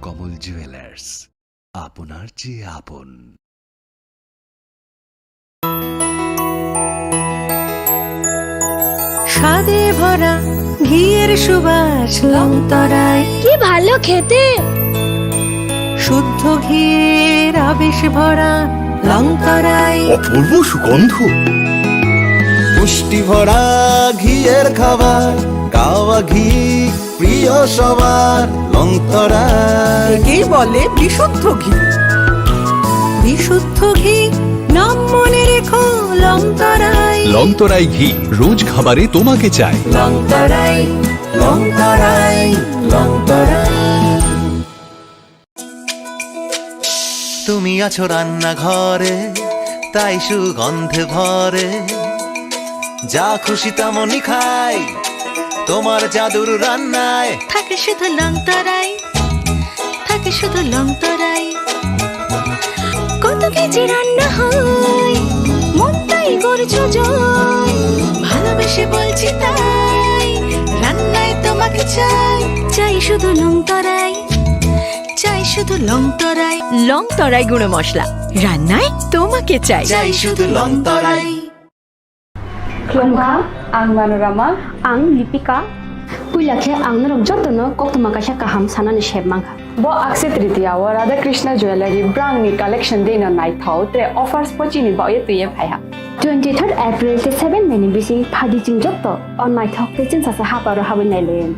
কমল jewellers, আপনার চেয়ে আপন। স্বাদে ভরা ঘিয়ের সুবাস লংতরায়, কি ভালো খেতে। শুদ্ধ ঘিয়ের আবেশ ভরা লংতরায়, অপূর্ব সুগন্ধ, পুষ্টি ভরা ঘিয়ের খাবার, গাওয়া ঘি প্রিয় সবার লংতরা। একেই বলে বিশুদ্ধ ঘি। বিশুদ্ধ ঘি নাম মনে রেখো লংতরায়। লংতরাই ঘি রোজ খাবারে তোমাকে চাই। লংতরাই, লংতরাই, লংতরাই। তুমি আছো রান্নাঘরে, তাই সুগন্ধে ভরে, যা খুশি তেমনই খাই তোমার জাদুর রান্নায়। থাকে শুধু লংতরাই, থাকে শুধু লংতরাই। কত কেজি রান্না হয়, মনটাই করছো জয়। ভালোবেসে বলছি তাই, রান্নায় তোমাকে চাই। চাই শুধু লংতরাই, চাই শুধু লংতরাই। লংতরাই গুঁড়ো মশলা, রান্নায় তোমাকে চাই। চাই শুধু লংতরাই। Klongka, ang Manorama, ang Lipika. Puilakhe ang narok jotono koktuma kaisa kaham sanani sheb mangkha. Bo Akshaya Tritiya wa Radha Krishna Jewelry brand ni collection dena nai thau tre offers pochini ba ye tuye phaiha. 23rd April te 7 May ni bisi phadi ching jotto on my thok te chin sa haparo hawen nailen.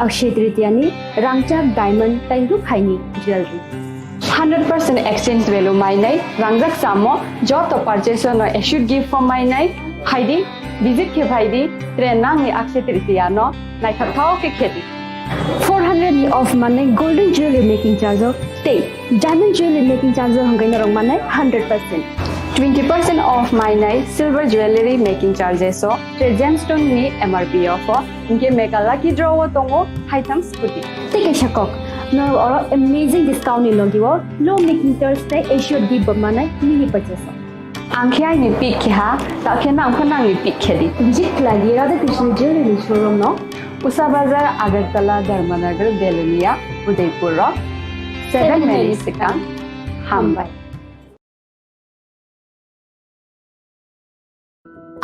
Akshaya Tritiya ni rangchak diamond tai ru khaini jewelry. 100% exchange value mai nai rangjak samo joto purchase no should give for mai nai haidi visit ke bhaidi tre nang ni Akshaya Tritiya no nai thau ke kheti. 400 off mane golden jewelry making charge te diamond jewelry making charge hangai narong mane 100%. 20% off mai nai silver jewelry making charges so tre gemstone ni MRP offer inke mega lucky draw tongo haitam scooty. Take shakok no or amazing discount ni logiwo low making charge te assured give mane mini purchase. Angkhai ni pik kha ta khena angkhana ni pik khedi. Visit lagi Radha Krishna Jewelry showroom no Usa Bazar, Agartala, Dharmanagar, Belunia, Udaipur, 7 May Sikang, Hambai.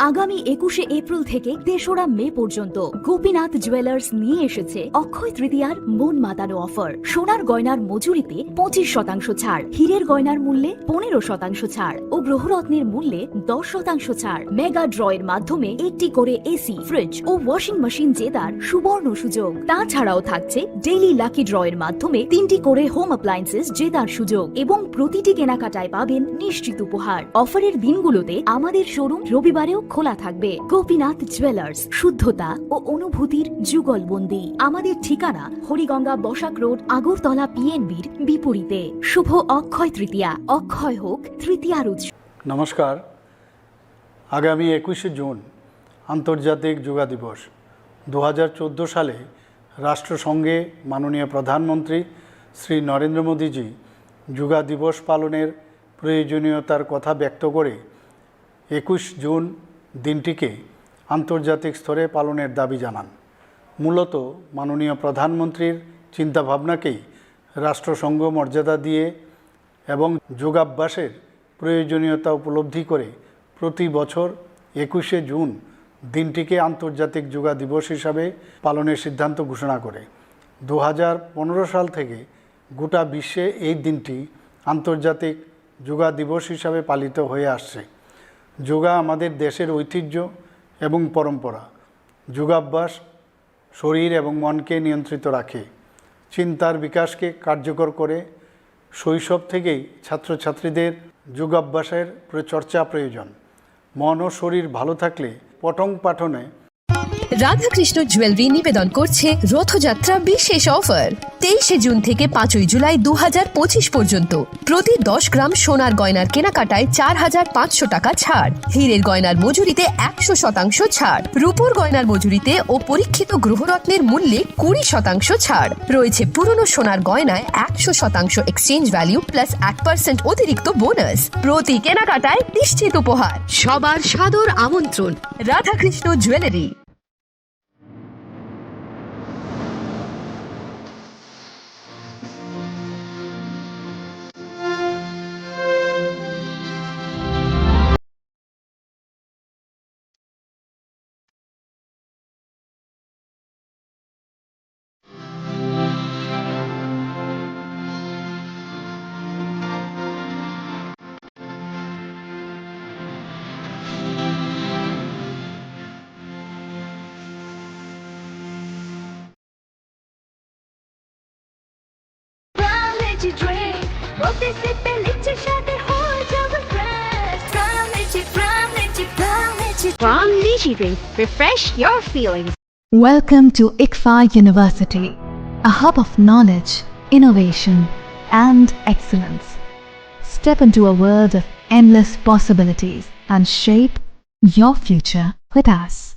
আগামী 21শে April থেকে 3রা মে পর্যন্ত Gopinath jewellers নিয়ে এসেছে অক্ষয় তৃতীয়ার মন মাতানো offer. সোনার গয়নার মজুরিতে 25% ছাড়, হীরের গয়নার মূল্যে 15% ছাড় ও গ্রহরত্নের মূল্যে 10% ছাড়। মেগা ড্রয়ের মাধ্যমে একটি করে এসি, ফ্রিজ ও ওয়াশিং মেশিন জেতার সুবর্ণ সুযোগ। তাছাড়াও থাকছে ডেইলি লাকি ড্রয়ের মাধ্যমে 3টি করে হোম অ্যাপ্লায়েন্সেস জেতার সুযোগ এবং প্রতিটি কেনাকাটায় পাবেন নিশ্চিত উপহার। অফারের দিনগুলোতে আমাদের শোরুম রবিবারেও খোলা থাকবে। গোপীনাথ জুয়েলার্স, শুদ্ধতা ও অনুভূতির যুগলবন্দি। আমাদের ঠিকানা হরিগঙ্গা বসাক রোড, আগরতলা পিএনবির বিপরীতে। শুভ অক্ষয় তৃতীয়া, অক্ষয় হোক তৃতীয়ার উৎসব। নমস্কার। আগামী 21শে জুন আন্তর্জাতিক যোগা দিবস। 2014 সালে রাষ্ট্রসংঘে মাননীয় প্রধানমন্ত্রী শ্রী নরেন্দ্র মোদীজি যোগা দিবস পালনের প্রয়োজনীয়তার কথা ব্যক্ত করে 21 জুন দিনটিকে আন্তর্জাতিক স্তরে পালনের দাবি জানান। মূলত মাননীয় প্রধানমন্ত্রীর চিন্তাভাবনাকেই রাষ্ট্রসংঘ মর্যাদা দিয়ে এবং যোগাভ্যাসের প্রয়োজনীয়তা উপলব্ধি করে প্রতি বছর 21শে জুন দিনটিকে আন্তর্জাতিক যোগা দিবস হিসাবে পালনের সিদ্ধান্ত ঘোষণা করে। 2015 সাল থেকে গোটা বিশ্বে এই দিনটি আন্তর্জাতিক যোগা দিবস হিসাবে পালিত হয়ে আসছে। যোগা আমাদের দেশের ঐতিহ্য এবং পরম্পরা। যোগাভ্যাস শরীর এবং মনকে নিয়ন্ত্রিত রাখে, চিন্তার বিকাশকে কার্যকর করে। শৈশব থেকেই ছাত্রছাত্রীদের যোগাভ্যাসের চর্চা প্রয়োজন। মন ও শরীর ভালো থাকলে পঠন পাঠনে। রাধাকৃষ্ণ জুয়েলারি নিবেদন করছে রথযাত্রা বিশেষ অফার। 23শে জুন থেকে 5ই জুলাই 2025 পর্যন্ত প্রতি 10 গ্রাম সোনার গয়নার কেনাকাটায় 4500 টাকা ছাড়, হীরের গয়নার মজুরিতে 100% ছাড়, রূপোর গয়নার মজুরিতে ও পরীক্ষিত গ্রহরত্নের মূল্যে 20% ছাড় রয়েছে। পুরনো সোনার গয়নায় 100% এক্সচেঞ্জ ভ্যালু প্লাস 1% অতিরিক্ত বোনাস। প্রতি কেনাকাটায় নিশ্চিত উপহার। সবার সাদর আমন্ত্রণ Radhakrishna jewellery. From DigiDrink, refresh your feelings. Welcome to ICFA University, a hub of knowledge, innovation, and excellence. Step into a world of endless possibilities and shape your future with us.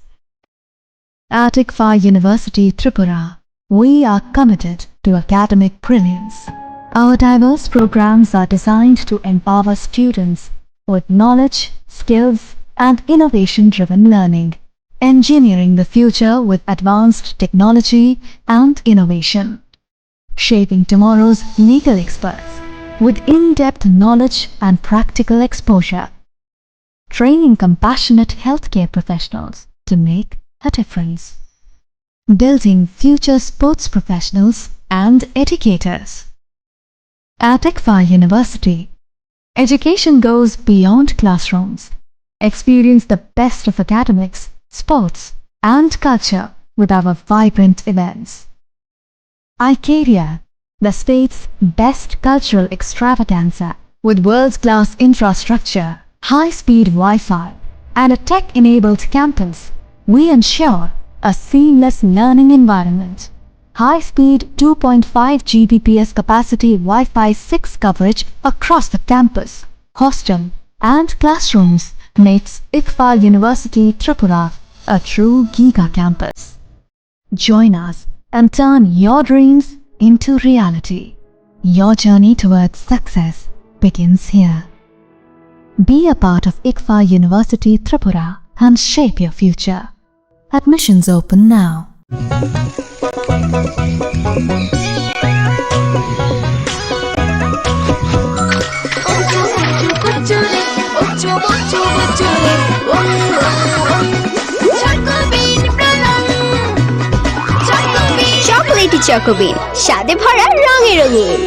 At ICFA University Tripura, we are committed to academic brilliance. Our diverse programs are designed to empower students with knowledge, skills, and innovation-driven learning, engineering the future with advanced technology and innovation, shaping tomorrow's legal experts with in-depth knowledge and practical exposure, training compassionate healthcare professionals to make a difference, building future sports professionals and educators. At ICFA University, education goes beyond classrooms. Experience the best of academics, sports, and culture with our vibrant events. ICARIA, the state's best cultural extravaganza, with world-class infrastructure, high-speed Wi-Fi, and a tech-enabled campus, we ensure a seamless learning environment. High-speed 2.5 Gbps capacity Wi-Fi 6 coverage across the campus, hostel, and classrooms makes ICFA University Tripura a true Giga campus. Join us and turn your dreams into reality. Your journey towards success begins here. Be a part of ICFA University Tripura and shape your future. Admissions open now. Chocolatey Chocobean, স্বাদে ভরা রঙে রঙিন।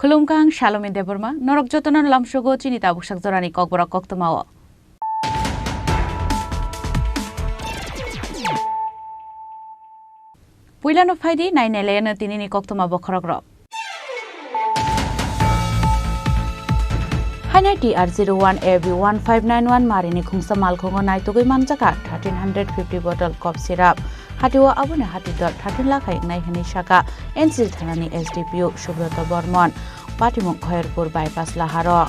Khulumkang Shalom Deborma, Norok Jotonan Lamshogo, Chinita Bushak Zorani Kokbora Koktomao. Puilan of Heidi, 9 Elena Tinini Koktoma Bokorogro. Hana TR01 AB1591 Marini Kungsa Malkongo Naitogi Manjaka, 1350 bottle cough syrup. Hatiwa Abuna Hatidot, 13 lakh Nai Hanishaka, NC Thanani SDPU, Shubrata Bormon, Patimuk Khairpur bypass Laharo.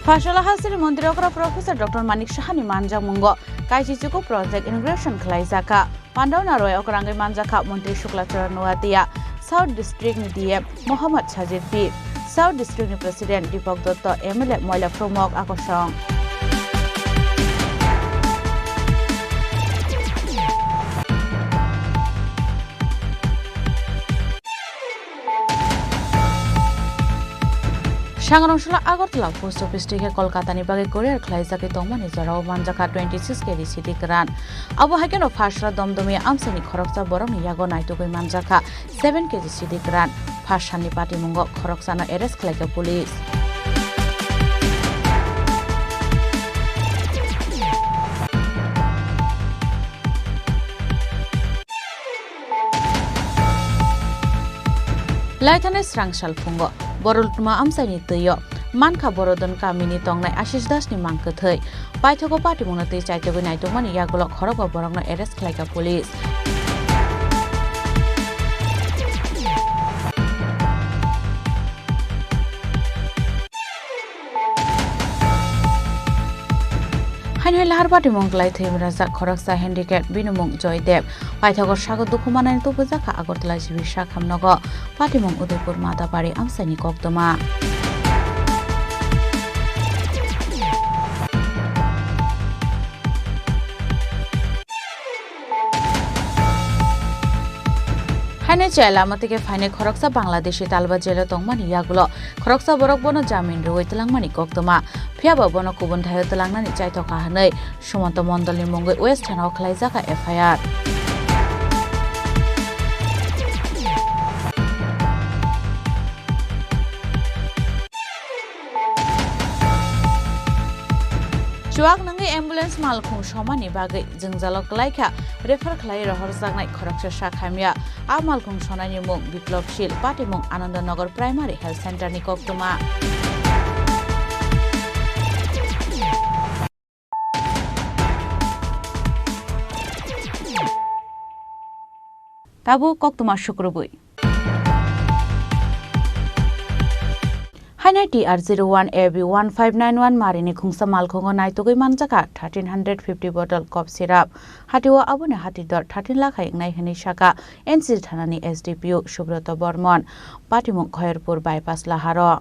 Fashala Hasir Mondirogra Professor Dr. Manik Shahani Manja Mungo, Kaichichuku Project Integration Klaizaka, Pandana Roy Okrangi Manjaka, Monti Shuklatura Nuatia, South District DM Mohammad Sajid P, South District President Deepak Dotto, MLA Moila Promok Akosong. Shangrongshla Agartala Post Office Tike Kolkata ni bage Korear Klaizaki Tomani Zarao Manjaka 26 kg City Gran. Abu Haken of Hashra Domdomi Amsani Koroksa Borong Yago Naitugui Manjaka 7 kg City Gran. Pashani Pati Mungo Koroksana arrest Klaika Police. Laitane Srangshal Pungo. Borultuma Amsani Tuyo, Manka Borodon Kamini Tongnai Ashish Dasni Mankathai, Paitoko Party Munati Chaitavina Tomani Yagolok Horoba Borona arrest Klaika Police. lahar patimong klai thim rajak khoraksa handicap binumong joydev paithagor sago dukumanani tupujaka agortala jibi sakhamnogo patimong udaipur madapari amsani koktoma হাইনে চাইলা মতিকে ফাইনে খরকসা বাংলাদেশি তালবা জেলা তংমানি ইয়াগুলো খরকসা বরক বন জামিন রুই তলাংমানি কক্তমা ফিয়াবা বন কুবুন ধায় তলাংনানি চাইতকা হাनै সুমন্ত মণ্ডলনি মঙ্গৈ ওয়েস্ট থানাव খালাইজাকা FIR chuak nangai ambulance malkhung somani bagai jengjalok laika refer khlai rohor jagnai khoraksa sakhamya a malkhung sonani mung biplop shil patimung anandanagar primary health center ni koktoma tabu koktoma shukrubui Hainai TR01 AB 1591 marini khungsa malkhongo naitogoi manjaka 1350 bottle cough syrup hatiwa abune hatidor 13 lakh nai hini shaka NC thanani SDPO Subrata Bormon Patimong Khairpur bypass laharo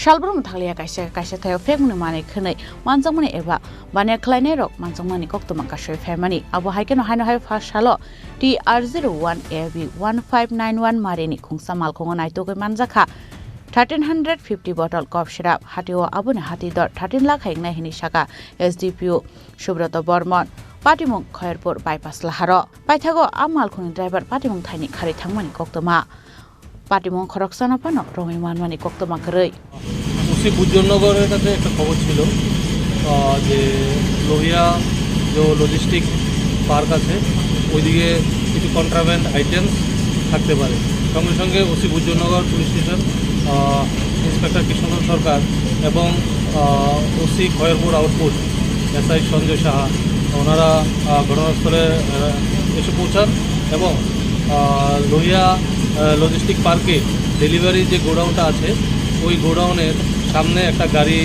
Shalbrum thaglia kaisa thayo fekmuni mane khunai manjangmani eba bane khlainai rok manjangmani koktoma kasoi famani abo haikeno haino hai first salo TR01 AB 1591 marini khungsa malkhongo naitogoi manjaka 1350 bottle cough syrup hatio abune hatidor 13 lakh nai hini saka SDPO Subrata Bormon Patimong Khairpur bypass laharo paithago amalkhoni driver Patimong thaini khari thangmani koktoma পাটিমং খরকসানা পানো Rahiman মানি কোক্তমা করই উসি বুজনগরের কাছে একটা খবর ছিল যে লোহিয়া যে logistic park আছে ওইদিকে কিছু contraband items থাকতে পারে সঙ্গে সঙ্গে উসি বুজনগর পুলিশ স্টেশন ইন্সপেক্টর কৃষ্ণধর সরকার এবং OC Khayerpur outpost SI Sanjay Saha ওনারা ঘটনাস্থলে এসে পৌঁছান এবং লোহিয়া লজিস্টিক পার্কে ডেলিভারি যে গোডাউনটা আছে ওই গোডাউনের সামনে একটা গাড়ি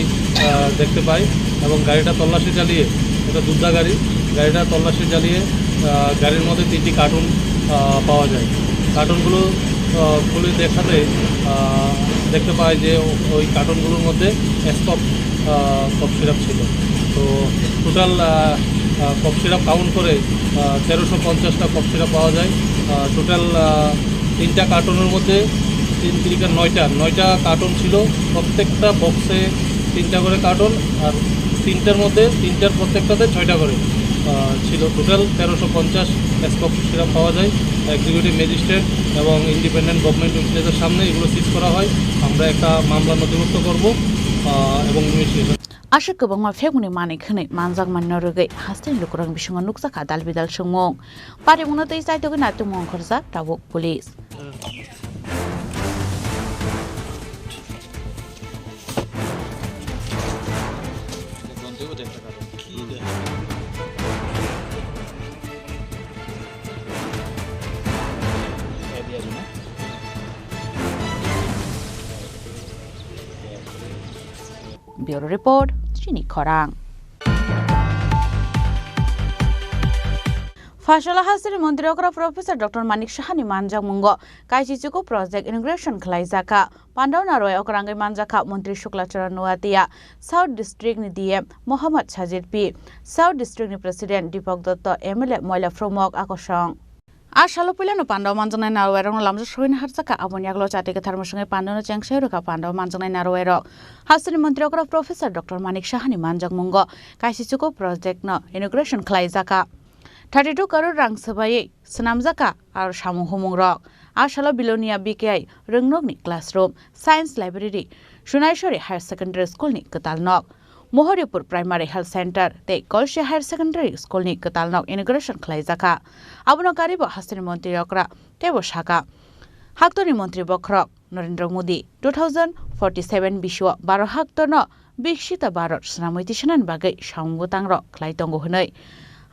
দেখতে পাই এবং গাড়িটা তল্লাশি চালিয়ে এটা দুধা গাড়িটা তল্লাশি চালিয়ে গাড়ির মধ্যে 3টি কার্টুন পাওয়া যায় কার্টুনগুলো খুলে দেখাতে দেখতে পাই যে ওই কার্টুনগুলোর মধ্যে কফ সিরাপ ছিল তো টোটাল কফ সিরাপ কাউন্ট করে 1350টা কফ সিরাপ পাওয়া যায় টোটাল 3টা কার্টুনের মধ্যে 9টা কার্টুন ছিল প্রত্যেকটা বক্সে 3টা করে কার্টুন আর 3টার মধ্যে 3টার প্রত্যেকটাতে 6টা করে ছিল টোটাল 1350 কফ সিরাপ পাওয়া যায় এক্সিকিউটিভ ম্যাজিস্ট্রেট এবং ইন্ডিপেন্ডেন্ট গভর্নমেন্ট উইটনেসের সামনে এগুলো সিজ করা হয় আমরা একটা মামলা নথিভুক্ত করব এবং investigation Ashik kubangma fekmuni mane khunai manjak manno rugai hastin lukurang bisunga nuksaka dalbidal sungmong parimungna tei saitogi natumong khorjak tabuk police Bureau Report Chini Khorang Fashala Hasri Mantri Okra Professor Dr. Manik Shahani Manjang Mungo Kaichichuko Project Integration Khlaijaka Pandauna Roy Okrangai Manjaka Mantri Shuklachara Nuatia South District ni DM Mohammad Sajid P South District ni President Deepak Dutta MLA Moila Fromok Akosong Ashalo Pilano Pando Manjana Narwero Lamja Shoin Harsaka Abonyaglo Chatika Thermoshanga Pandana Changsheruka Pando Manjana Narwero Hasri Mantri Okra Professor Dr. Manik Shahani Manjang Mungo Kaichichuko Project no Integration Khlaijaka 32 crore rang sabai sanamjaka ar samu homungrok ashalo bilonia BKI rungnok ni classroom science library Sunaishori Higher Secondary School ni Katalnok Mohoripur Primary Health Center te Kolshe Higher Secondary School ni Katalnok inauguration khlaijaka abono karibo Hasri Mantri Okra tebo shaka Haktori Mantri Bokrok Narendra Modi 2047 বিশ্ব 12 হাক্তন বিকশিত ভারত স্নামৈতিসানান বাগै সামবুতাংর ख्लाइतंगो हनै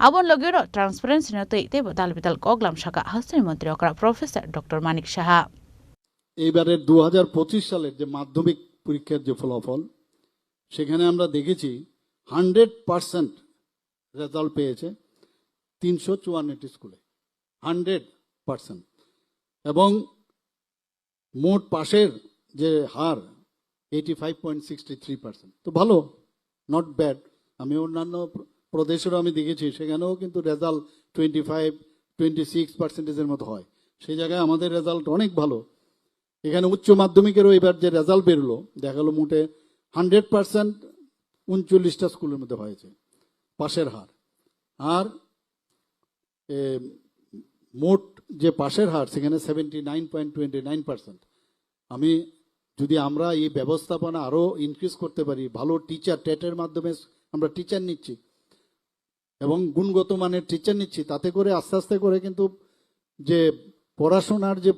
आबन लगेर transparency नतै तेब दालबिताल कगलाम शाखा हास्तानि मन्त्री अकरा professor doctor Manik Saha এইবারের 2025 সালের যে মাধ্যমিক পরীক্ষার যে ফলাফল সেখানে আমরা দেখেছি 100% রেজাল্ট পেয়েছে 354টি স্কুলে 100% এবং মোট পাশের যে হার 85.63%। তো ভালো, নট ব্যাড। আমি অন্যান্য প্রদেশেরও আমি দেখেছি, সেখানেও কিন্তু রেজাল্ট 25-26%-এর মতো হয়। সেই জায়গায় আমাদের রেজাল্ট অনেক ভালো। এখানে উচ্চ মাধ্যমিকেরও এবার যে রেজাল্ট বেরোলো দেখা গেলো মোটে 100% 39টা স্কুলের মধ্যে হয়েছে পাশের হার। আর মোট যে পাশের হার সেখানে 79.29%। আমি যদি আমরা এই ব্যবস্থাপনা আরও ইনক্রিজ করতে পারি, ভালো টিচার, টেটের মাধ্যমে আমরা টিচার নিচ্ছি এবং গুণগত মানের টিচার নিচ্ছি, তাতে করে আস্তে আস্তে করে কিন্তু যে পড়াশোনার যে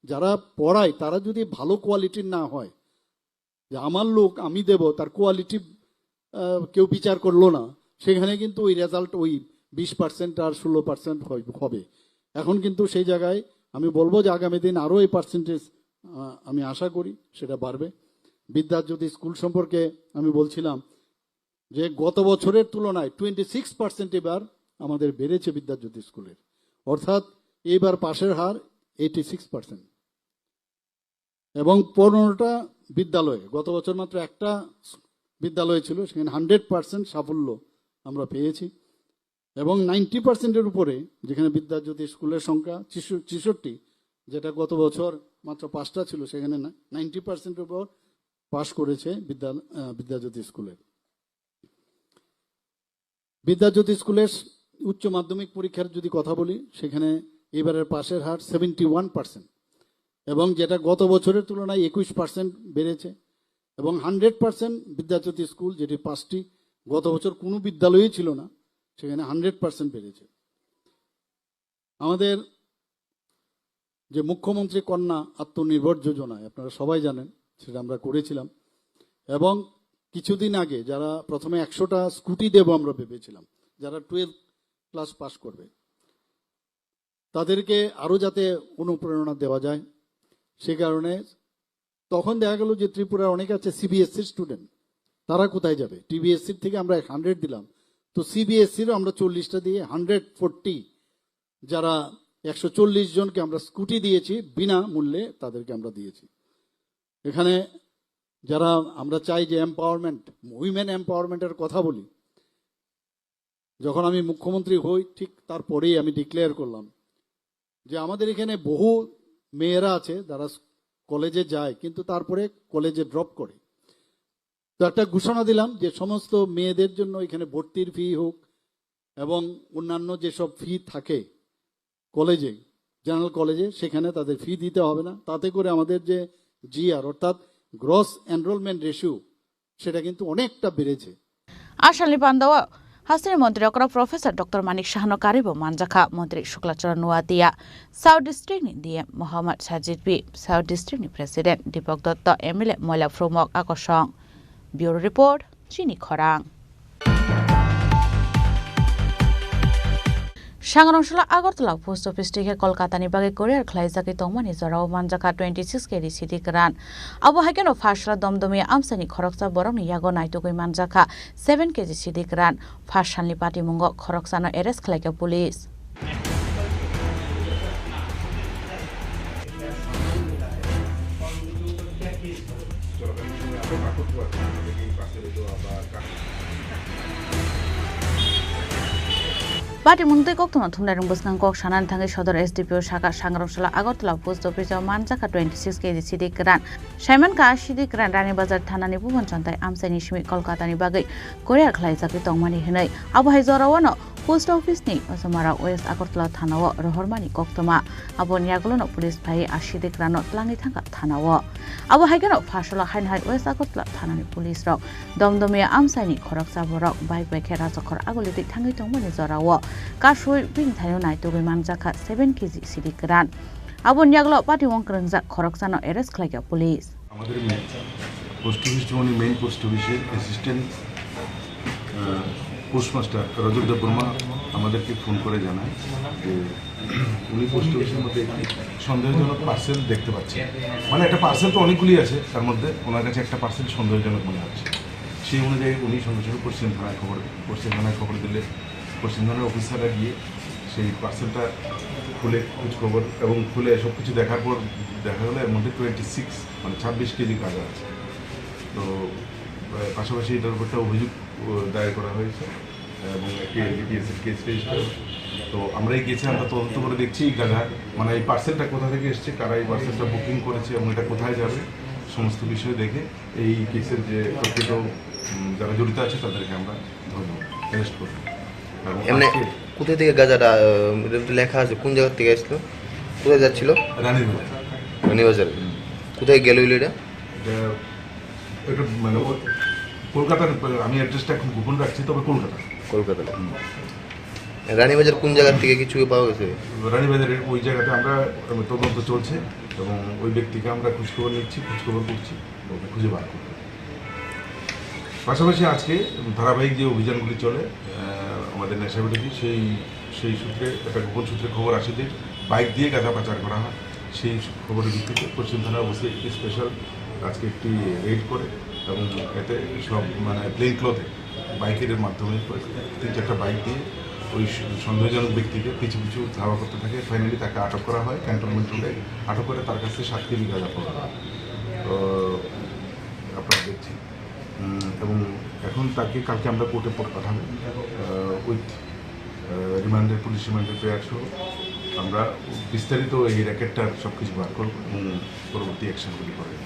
যারা পড়ায় তারা যদি ভালো কোয়ালিটির না হয়, যে আমার লোক আমি দেব তার কোয়ালিটি কেউ বিচার করলো না, সেখানে কিন্তু ওই রেজাল্ট ওই 20% আর 16% হবে। এখন কিন্তু সেই জায়গায় আমি বলবো যে আগামী দিন আরও এই পার্সেন্টেজ আমি আশা করি সেটা বাড়বে। বিদ্যাজ্যোতি স্কুল সম্পর্কে আমি বলছিলাম যে গত বছরের তুলনায় 26% এবার আমাদের বেড়েছে বিদ্যাজ্যোতি স্কুলের, অর্থাৎ এইবার পাশের হার 86%। এবং 15টা বিদ্যালয়ে, গত বছর মাত্র একটা বিদ্যালয় ছিল, সেখানে 100% সাফল্য আমরা পেয়েছি। এবং 90%-এর উপরে, যেখানে বিদ্যাজ্যোতি স্কুলের সংখ্যা 66, যেটা গত বছর মাত্র 5টা ছিল, সেখানে 90%-এর উপর পাশ করেছে বিদ্যাজ্যোতি স্কুলে। বিদ্যাজ্যোতি স্কুলের উচ্চ মাধ্যমিক পরীক্ষার যদি কথা বলি, সেখানে এবারের পাশের হার 71%, এবং যেটা গত বছরের তুলনায় 21% বেড়েছে। এবং 100% বিদ্যাজ্যোতি স্কুল, যেটি 5টি, গত বছর কোনো বিদ্যালয়ই ছিল না, সেখানে 100% বেড়েছে। আমাদের যে মুখ্যমন্ত্রী কন্যা আত্মনির্ভর যোজনায় আপনারা সবাই জানেন, সেটা আমরা করেছিলাম। এবং কিছুদিন আগে যারা প্রথমে 100টা স্কুটি দেব আমরা ভেবেছিলাম, যারা 12 ক্লাস পাস করবে তাদেরকে আরও যাতে অনুপ্রেরণা দেওয়া যায়, সে কারণে তখন দেখা গেল যে ত্রিপুরার অনেকে আছে সিবিএসসির স্টুডেন্ট, তারা কোথায় যাবে? টিবিএসসির থেকে আমরা 100 দিলাম, তো সিবিএসসিরও আমরা 40টা দিয়ে 140, যারা 140 জনকে আমরা স্কুটি দিয়েছি বিনা মূল্যে, তাদেরকে আমরা দিয়েছি। এখানে যারা আমরা চাই যে এম্পাওয়ারমেন্ট, উইমেন এম্পাওয়ারমেন্টের কথা বলি, যখন আমি মুখ্যমন্ত্রী হই ঠিক তারপরেই আমি ডিক্লেয়ার করলাম যে আমাদের এখানে বহু মেয়েরা আছে যারা কলেজে যায় কিন্তু তারপরে কলেজে ড্রপ করে। তো একটা ঘোষণা দিলাম যে সমস্ত মেয়েদের জন্য এখানে ভর্তির ফি হোক এবং অন্যান্য যেসব ফি থাকে কলেজে, জেনারেল কলেজে, সেখানে তাদের ফি দিতে হবে না। তাতে করে আমাদের যে জিআর অর্থাৎ গ্রস এনরোলমেন্ট রেশিও সেটা কিন্তু অনেকটা বেড়েছে। आशाली पांडव हास्तानि मन्त्री अकरा प्रोफेसर डॉक्टर मानिक साहानो कारिबो मानजाखा मन्त्री शुक्लाचरण नुवातिया साउथ डिस्ट्रिक्टनि डीएम मोहम्मद साजिद बी साउथ डिस्ट्रिक्टनि प्रेसिडेन्ट दीपक दत्त एमएलए मैला फ्रुमक आकर्षण ब्यूरो रिपोर्ट चिनी खरां सांग्रांशला आगरतला पोस्ट ऑफिस टिके कलकातानि बागे कोरियार ख्लाइजाखै तंगमानि जराव मानजाखा 26 केजी सिटी ग्रान अब हाइकेनो फासला दमदमी आमसानि खरकसा बरंनि यागो नाइतुगै मानजाखा 7 केजी सिटी ग्रान फाससाननि पार्टी मुंगो खरकसानो एरेस्ट खालायखा पुलिस पार्टी मुंगते कक्तमा थुमलाइरं बसनां कक सानानि थाङै सदर एसडिपिओ शाखा सांग्रांशला आगरतला पोस्ट अफिसाव मानजाखा 26 केजी सिटी ग्रान साइमन का सिटी ग्रान रानी बाजार थानानि भुवन चन्ताय आमसाइनि सिमी कलकातानि बागै कोरियार ख्लाइजाखै तंगमानि हिनै आबहाय जरावनो पोस्ट ऑफिसनि असमारा वेस्ट आगरतला थानाव रहरमानि कक्तमा आबनि आगलनो पुलिस भाई आसिदि ग्रानो तलाङै थांगा थानाव अब हाइकेनो फासला हाइनहाइ वेस्ट आगरतला थानानि पुलिस रक दमदमी आमसाइनि खरकसा बरक बाइक बाइके राजखर आगलिति थाङै तंगमानि जराव कासुइ बिनि थायो नाइतुगै मानजाखा 7 केजी सिटी grain Abun yaglo party wong kerengjak khoroksano arrest khlaika police. আমাদের পোস্ট অফিস মেইন পোস্ট অফিসের অ্যাসিস্ট্যান্ট পোস্টমাস্টার রজত দেববর্মা আমাদেরকে ফোন করে জানায় যে উনি পোস্ট অফিসের মধ্যে একটি সন্দেহজনক পার্সেল দেখতে পাচ্ছেন। মানে একটা পার্সেল তো অনেকগুলি আছে, তার মধ্যে ওনার কাছে একটা পার্সেল সন্দেহজনক মনে হচ্ছে। সেই অনুযায়ী উনি সঙ্গে সঙ্গে পশ্চিম থানায় খবর দিলে পশ্চিম থানার অফিসাররা গিয়ে সেই পার্সেলটা খুলে খোঁজখবর এবং খুলে সব কিছু দেখার পর দেখা গেলো এর মধ্যে 26 কেজি গাঁজা আছে। তো পাশাপাশি এটার উপর একটা অভিযোগ দায়ের করা হয়েছে এবং একটি এলজিপিএসের কেস রেজিস্টার। তো আমরাই গেছি, আমরা তদন্ত করে দেখছি এই গাঁজা মানে এই পার্সেলটা কোথা থেকে এসছে, কারা এই পার্সেলটা বুকিং করেছে এবং এটা কোথায় যাবে সমস্ত বিষয় দেখে এই কেসের যে প্রকৃত যারা জড়িত আছে তাদেরকে আমরা ধরবো, অ্যারেস্ট করবো। এমনি কোথা থেকে গাঁজাটা লেখা আছে, কোন জায়গা থেকে আসলো, কোথায় যাচ্ছিল? রানীবাজার। কোথায় গেল এটা? এটা মানে কলকাতার, আমি অ্যাড্রেসটা এখন গোপন রাখছি, তবে কলকাতা। রানীবাজার কোন জায়গা থেকে কিছু পাওয়া গেছে? রানীবাজারের ওই জায়গাতে আমরা তদন্ত চলছে এবং ওই ব্যক্তিকে আমরা খোঁজখবর নিচ্ছি, খোঁজখবর করছি, ওকে খুঁজে বার করব। পাশাপাশি আজকে ধারাবাহিক যে অভিযানগুলি চলে আমাদের নেশা বিরোধী, সেই সূত্রে একটা গোপন সূত্রে খবর আসে যে বাইক দিয়ে গাঁজা পাচার করা হয়। সেই খবরের ভিত্তিতে পশ্চিম থানা অবশ্যই একটি স্পেশাল আজকে একটি রেড করে এবং এতে সব মানে প্লেন ক্লথে বাইকের মাধ্যমে 3-4টা বাইক দিয়ে ওই সন্দেহজনক ব্যক্তিকে পিছু পিছু ধাওয়া করতে থাকে। ফাইনালি তাকে আটক করা হয় ক্যান্টনমেন্ট রোডে। আটক করে তার কাছে 7 কেজি গাঁজা পাওয়া হয়। আপনারা দেখছি এবং এখন তাকে কালকে আমরা কোর্টে পাঠাবো উইথ রিমান্ডের, পুলিশ রিমান্ডের পেয়ার সহ আমরা বিস্তারিত এই র্যাকেটটার সব কিছু বার করবো এবং পরবর্তী অ্যাকশনগুলি করবো।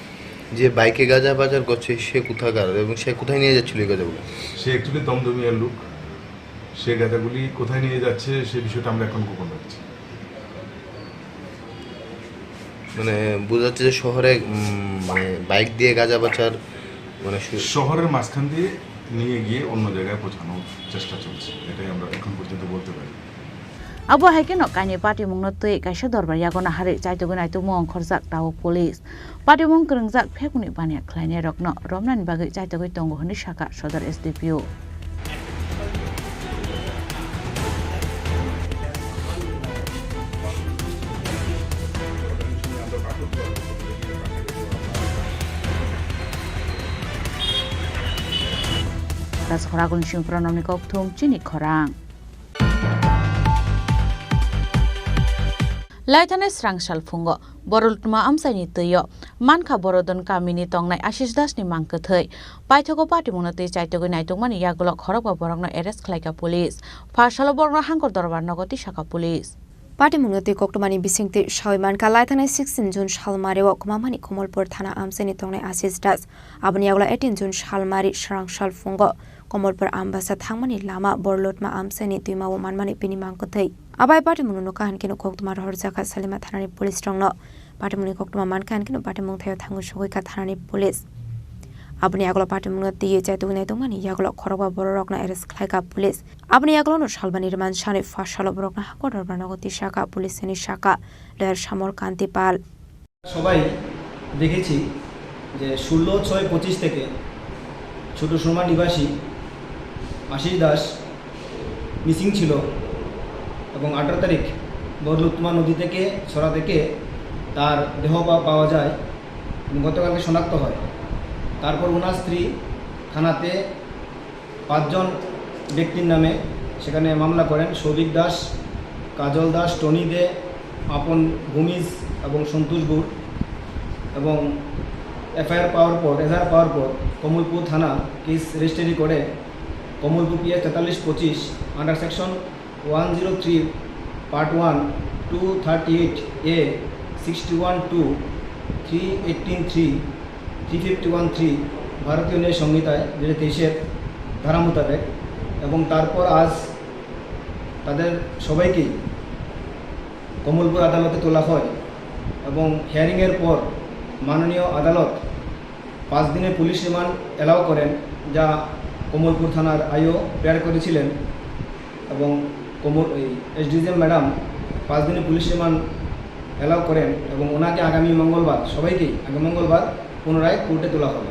যে বাইকে গাঁজা বাজার করছে সে কোথাকার এবং সে কোথায় নিয়ে যাচ্ছিল এই গাঁজাগুলো? সে একটুখানি দমদমিয়ার লোক। সে গাঁজাগুলি কোথায় নিয়ে যাচ্ছে সে বিষয়টা আমরা এখন গোপন রাখছি। মানে বোঝা যাচ্ছে যে শহরে মানে বাইক দিয়ে গাঁজা বাজার মানে শহরের মাঝখান দিয়ে নিয়ে গিয়ে অন্য জায়গায় পৌঁছানোর চেষ্টা চলছে, এটাই আমরা এখন পর্যন্ত বলতে পারি। Abo haikeno kaini party mungno tui kaisa dorbar yagona hari chaituguna itu mong khorjak tao police. Party mung kerengjak phekuni bania khlaine rokno romnani bagai chaitugui tongo honi saka sodor SDPO. Das khoragun shim pronomni kok thum chini khorang. Laitane srangsal fungo borultma amsaini tuyo manka borodon kamini tongnai Ashish Das ni mangkathai paithogo party munati chaitogoi naitongmani yagolo khorokba borokno arrest khlaika police phashalo borokno hangkor dorbar nogoti shaka police party munati koktomani bisingti shaiman ka laitane 16 June shalmareo komamani Komolpur thana amsaini tongnai Ashish Das aboni yagolo 18 June shalmari srangsal fungo Komolpur ambasa thangmani lama borlotma amsaini tuima manmani pini mangkathai abai party mununo kahan kino koktoma horjaka Salima thanani police rongno party muni koktoma man kahan kino party mung thayo thangu sogoi ka thanani police abni aglo party muno tiye chaitugni tongmani yaglo khorokba borokna arrest khlaika police abni yaglo no salbani rman shani fashalo borokna hakodor banagoti shaka police ni shaka ler samor kanti pal সবাই দেখেছি যে 16/6/25 থেকে ছোট সুরমা নিবাসী Ashis Das missing ছিল এবং 18 তারিখ বদলুতমা নদী থেকে ছড়া থেকে তার দেহ পাওয়া যায় এবং গতকালকে শনাক্ত হয়। তারপর ওনার স্ত্রী থানাতে 5 জন ব্যক্তির নামে সেখানে মামলা করেন। সৌভিক দাস, কাজল দাস, টনি দে, আপন ভূমিজ এবং সন্তোষ গুড় এবং এফআইআর পাওয়ার পর কমলপুর থানা কেস রেজিস্ট্রি করে Kamalpur PS 4325 under section 103 part 1 238A 61(2) 318(3) 351(3) ভারতীয় ন্যায় সংহিতায় 2023 ধারা মোতাবেক এবং তারপর আজ তাদের সবাইকেই কমলপুর আদালতে তোলা হয় এবং হিয়ারিংয়ের পর মাননীয় আদালত 5 দিনের পুলিশ রিমান্ড অ্যালাউ করেন, যা কমলপুর থানার আইও প্রেয়ার করেছিলেন এবং এসডিজিএম ম্যাডাম 5 দিনের পুলিশ রিমান্ড অ্যালাউ করেন এবং ওনাকে আগামী মঙ্গলবার সবাইকেই আগামী মঙ্গলবার পুনরায় কোর্টে তোলা হবে।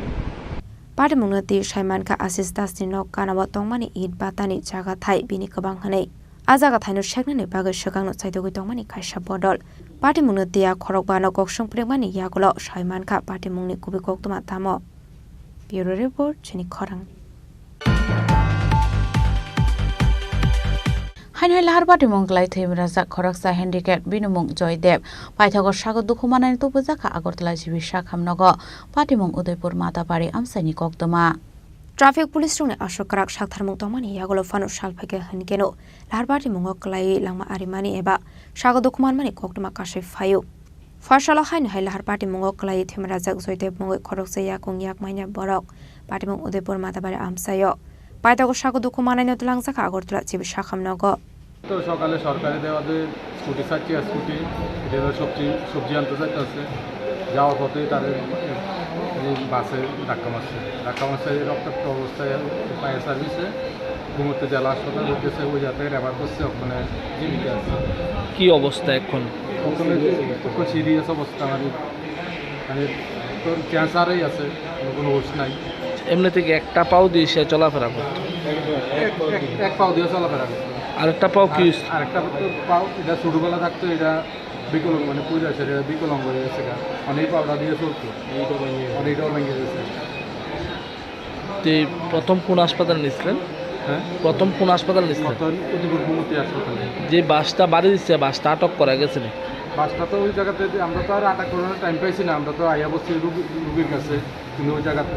পাটিমুংতি সাইমানকা আশিস দাসনি নক কানাবা তংমানি ইট বাতানি জাगा थाइ बिनि गोबां हनै आजागा थाइनो शेकनानि बागै शेगांनो चाइदोगै तंमानि खायसा बदल पाटिमुंतिया खरकबानो गकसं प्रेमानि यागुलो साइमानका पाटिमुंनि कुबि गक्तमा तामो ब्युरो रिपोर्ट चिनि खरां हाइनहाइ लाहार पाटिमुं ग्लाइ थैमराजा खरकसा हेन्डिकेप बिनुमुं जयदेव पाइथागो सागो दुखुमानानि तुबुजाखा आगरतला जिबि शाखामनगो पाटिमुं उदयपुर माताबारि आमसाइनि गक्तमा ट्राफिक पुलिस रंनि आशकराक साकथारमुं तंमानि यागुलो फानु सालफाइके हनकेनो लाहार पाटिमुंगो क्लाइ लांमा आरिमानि एबा सागो दुखुमानमानि गक्तमा कासै फायु फारसाला हाइनहाइ लाहार पाटिमुंगो क्लाइ थैमराजा जयदेव मुंगै खरकसा याकुं याकमाइना बरक पाटिमुं उदयपुर माताबारि आमसायो पाइथागो सागो दुखुमानानि तुलांजाखा आगरतला जिबि शाखामनगो তো সকালে সরকারি দেওয়াতে স্কুটি চারটি স্কুটি এটা সবজি আনতে চাইতেছে যাওয়ার পথে তাদের বাসে ধাক্কা মারছে রক্তাক্ত অবস্থায় ফায়ার সার্ভিসে ঘুমোতে জেলা হাসপাতাল হইতেছে ওই যাতে রেফার করছে ওখানে জীবিত আছে। কি অবস্থা এখন? ওখানে খুব সিরিয়াস অবস্থা মানে তোর ক্যান্সারই আছে, কোনো হোশ নাই। এমনি থেকে একটা পাও দিয়ে সে চলাফেরা করতো, এক পাও দিয়ে চলাফেরা করতো। আরেকটা পাও কি? আরেকটা পাও এটা ছোটোবেলা থাকতো, এটা বিকলঙ্গ মানে পূজা আছে, এটা বিকলঙ্গ হয়ে গেছে। অনেক পাওটা দিয়ে চলতো, অনেকটাও ভেঙে গেছে। তো প্রথম কোন হাসপাতালে নিয়েছিলেন? হ্যাঁ, প্রথম কোন হাসপাতালে নিয়েছিলেন? উদয়পুর হাসপাতালে। যে বাসটা বাড়ি দিচ্ছে, বাসটা আটক করা গেছে না? বাসটা তো ওই জায়গাতে আমরা তো আর আটক করানোর টাইম পাইছি না, আমরা তো আইয়া বসছি রুগীর কাছে। কিন্তু ওই জায়গাতে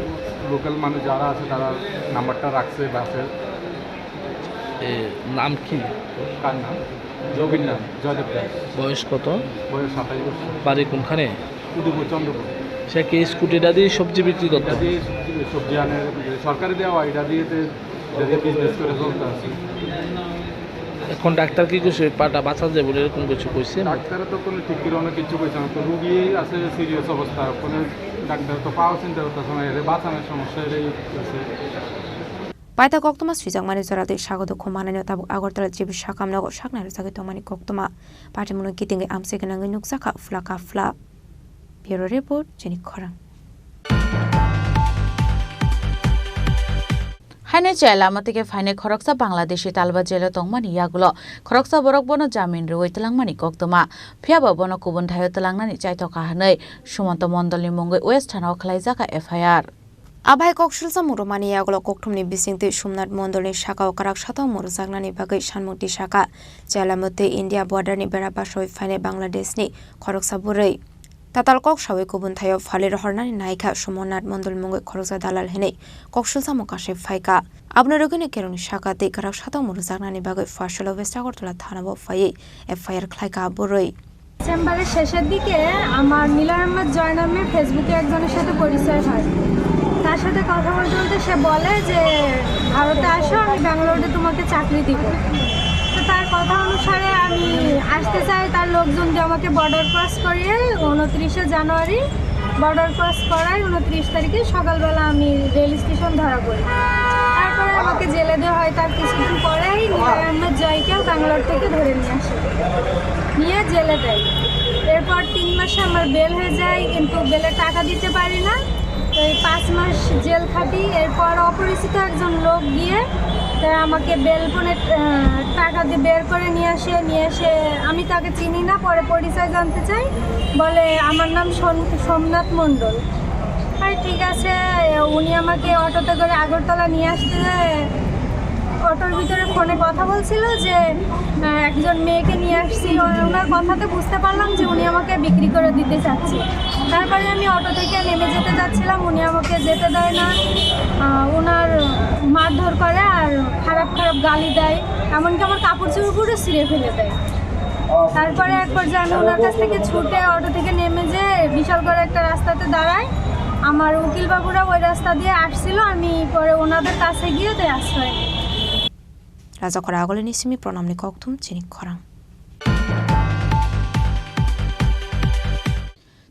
লোকাল মানুষ যারা আছে তারা নাম্বারটা রাখছে বাসের। নাম কি? কার নাম? রবির নাম জয়দেব দাস। বয়স কত? বয়স 27 বছর। বাড়ি কোনখানে? উদয়পুর চন্দ্রপুর। সে কি স্কুটিটা দিয়ে সবজি বিক্রি করতো? সবজি আনে, সরকারি দেওয়া এটা দিয়ে বিজনেস করে চলতে আছে। এখন ডাক্তার কি কইছে পাটা বাঁচা যায় বলে এরকম কিছু কইছে? ডাক্তারে তো কোনো ঠিক করে অনেক কিছু কইছে না, তো রুগী আছে সিরিয়াস অবস্থা। কোনো ডাক্তার তো পাওয়া চিন্তা করতেছে না, এর বাঁচানোর সমস্যা এটাই আছে। पाइथा गक्तमा सुइजांमानि जरादै सागो दुखुमानानि ताबुक आगरतला जिबि शाखामनगो शाकनारि जागै तंमानि गक्तमा पाटिमुनो गितिंगै आमसेगनांगै नुकसाखा फ्लाका फ्ला ब्युरो रिपोर्ट चिनि खरां हाइने चेला मतके फाइने खरकसा बांग्लादेशी तालबा जेल तंगमानि यागुलो खरकसा बरक बनो जामिन रुइ तलांगमानि गक्तमा फियाबा बनो कुबुन थायो तलांगनानि चाइतका हानै सुमन्त मण्डलनि मुंगै वेस्ट थानाव खलाइजाका एफआईआर आबाय कक्सुलसा मुरुमानि यागुलो कक्टुमनि बिसिंति सोमनाथ मण्डलनि शाखा काराक साताव मुरुजागनानि बागै सानमुक्ति शाखा जेलामते इन्डिया बर्डारनि बेराबासय फाइने बांग्लादेशनि खरकसा बुरै ताताल कक सावै गुबुन थायो फालिर हरनानि नायिका सोमनाथ मण्डल मुंगै खरकसा दालाल हेनै कक्सुलसा मुकाशे फाइका आबनो रगनि केरनि शाखा ते काराक साताव मुरुजागनानि बागै फासलो वेस्ट আগরতলা থানাবো फायै एफआईआर खलाइका बुरै ডিসেম্বরের শেষের দিকে আমার নীলা আহমেদ জয় নামে ফেসবুকে একজনের সাথে পরিচয় হয়। তার সাথে কথা বলতে বলতে সে বলে যে ভারতে আসো, আমি ব্যাঙ্গালোরে তোমাকে চাকরি দিব। তো তার কথা অনুসারে আমি আসতে চাই। তার লোকজন দিয়ে আমাকে বর্ডার ক্রস করিয়ে 29শে জানুয়ারি বর্ডার ক্রস করায় 29 তারিখে সকালবেলা আমি রেল স্টেশন ধরা পড়ি। তারপরে আমাকে জেলে দেওয়া হয়। তার কিছুদিন পরেই নীলা আহমেদ জয়কে ব্যাঙ্গালোর থেকে ধরে নিয়ে আসে, নিয়ে জেলে দেয়। এরপর 3 মাসে আমার বেল হয়ে যায়, কিন্তু বেলের টাকা দিতে পারি না। তো এই 5 মাস জেল খাটি। এরপর অপরিচিত একজন লোক গিয়ে আমাকে বেল ফোনে টাকা দিয়ে বের করে নিয়ে এসে আমি তাকে চিনি না, পরে পরিচয় জানতে চাই, বলে আমার নাম সোমনাথ মণ্ডল। আর ঠিক আছে, উনি আমাকে অটোতে করে আগরতলা নিয়ে আসতে, অটোর ভিতরে ফোনে কথা বলছিল যে একজন মেয়েকে নিয়ে আসছি। ওনার কথাতে বুঝতে পারলাম যে উনি আমাকে বিক্রি করে দিতে চাচ্ছে। তারপরে আমি অটো থেকে নেমে যেতে যাচ্ছিলাম, উনি আমাকে যেতে দেয় না, ওনার মারধর করে আর খারাপ খারাপ গালি দেয়, এমনকি আমার কাপড় চোপড় পুরো ছিঁড়ে ফেলে দেয়। তারপরে এক পর্যায়ে আমি ওনার কাছ থেকে ছুটে অটো থেকে নেমে যেয়ে বিশাল করে একটা রাস্তাতে দাঁড়াই। আমার উকিল বাবুরা ওই রাস্তা দিয়ে আসছিল, আমি পরে ওনাদের কাছে গিয়ে তাই আশ্রয় নিই। राजाखरा आगोलनि सिमि प्रणामनि कक्तुम चिनि खरां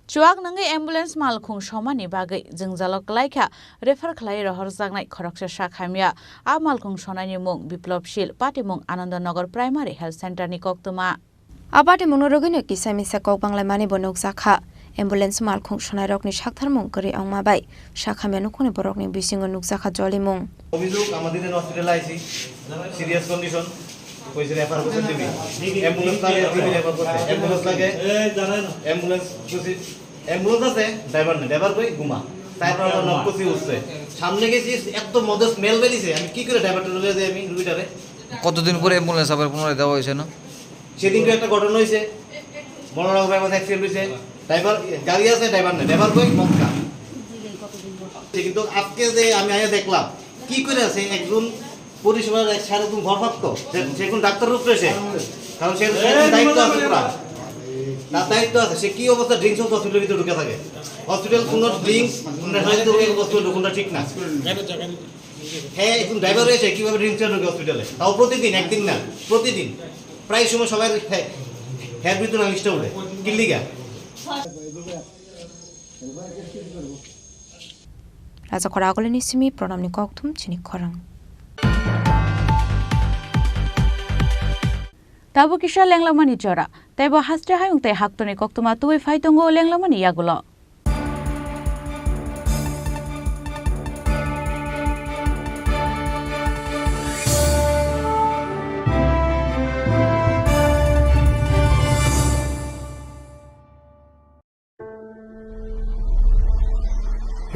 चुआक नंगै एम्बुलेंस मालखुं समानि बागै जोंजालक लाइखा रेफार खलाय रहर जागनाय खरकसा शाखामिया आ मालखुं सनायनि मुं बिप्लबशील पाटिमुं आनन्दनगर प्राइमारि हेल्थ सेन्टारनि कक्तुमा Abate monorogino kisai misa kok banglai mani bonok zakha. Ambulance malkhung sonai rokni sakthar mung kari ang mabai. Sakha menu kone borokni bisingo nukzakha joli mung. অভিযোগ আমাদের হসপিটালে আইছি সিরিয়াস কন্ডিশন কইছে রেফার করতে দিবি ambulance লাগে দিবি রেফার করতে অ্যাম্বুলেন্স লাগে অ্যাম্বুলেন্স কুছি অ্যাম্বুলেন্স আছে ড্রাইভার কই ঘুমা তারপর আমরা নক কুছি উঠছে সামনে গেছি এত মদ স্মেল বেরিয়েছে আমি কি করে ড্রাইভারটা লয়ে যাই আমি রুবিটারে কতদিন পরে অ্যাম্বুলেন্স আবার পুনরায় দেওয়া হয়েছে না সেদিন একটা ঘটনা হইছে বড়রাও ভাই আমাদের অ্যাক্সিডেন্ট হইছে ড্রাইভার গাড়ি আছে ড্রাইভার কই মক্কা কিন্তু আজকে যে আমি আয়া দেখলাম কি করে আছে একজন পরিষেবার এক সারা একদম ভরপ্রাপ্ত সে কোন ডাক্তার রূপ রয়েছে কারণ সে দায়িত্ব আছে পুরা তার দায়িত্ব আছে সে কি অবস্থা ড্রিঙ্কস হসপিটালের ভিতরে ঢুকে থাকে হসপিটাল কোনো ড্রিঙ্কস কোনটা ঠিক না হ্যাঁ একজন ড্রাইভার রয়েছে কিভাবে ড্রিঙ্কস ঢুকে হসপিটালে তাও প্রতিদিন একদিন না প্রতিদিন প্রায় সময় সবাই হ্যাঁ ভিতরে আমিষটা উঠে কিল্লিগা Raja koragole ni simi pronam ni koktum chini korang. Tabu kisha lenglamani jora. Tebo hastre hayung te haktoni koktuma tuwe faitongo lenglamani yagulo.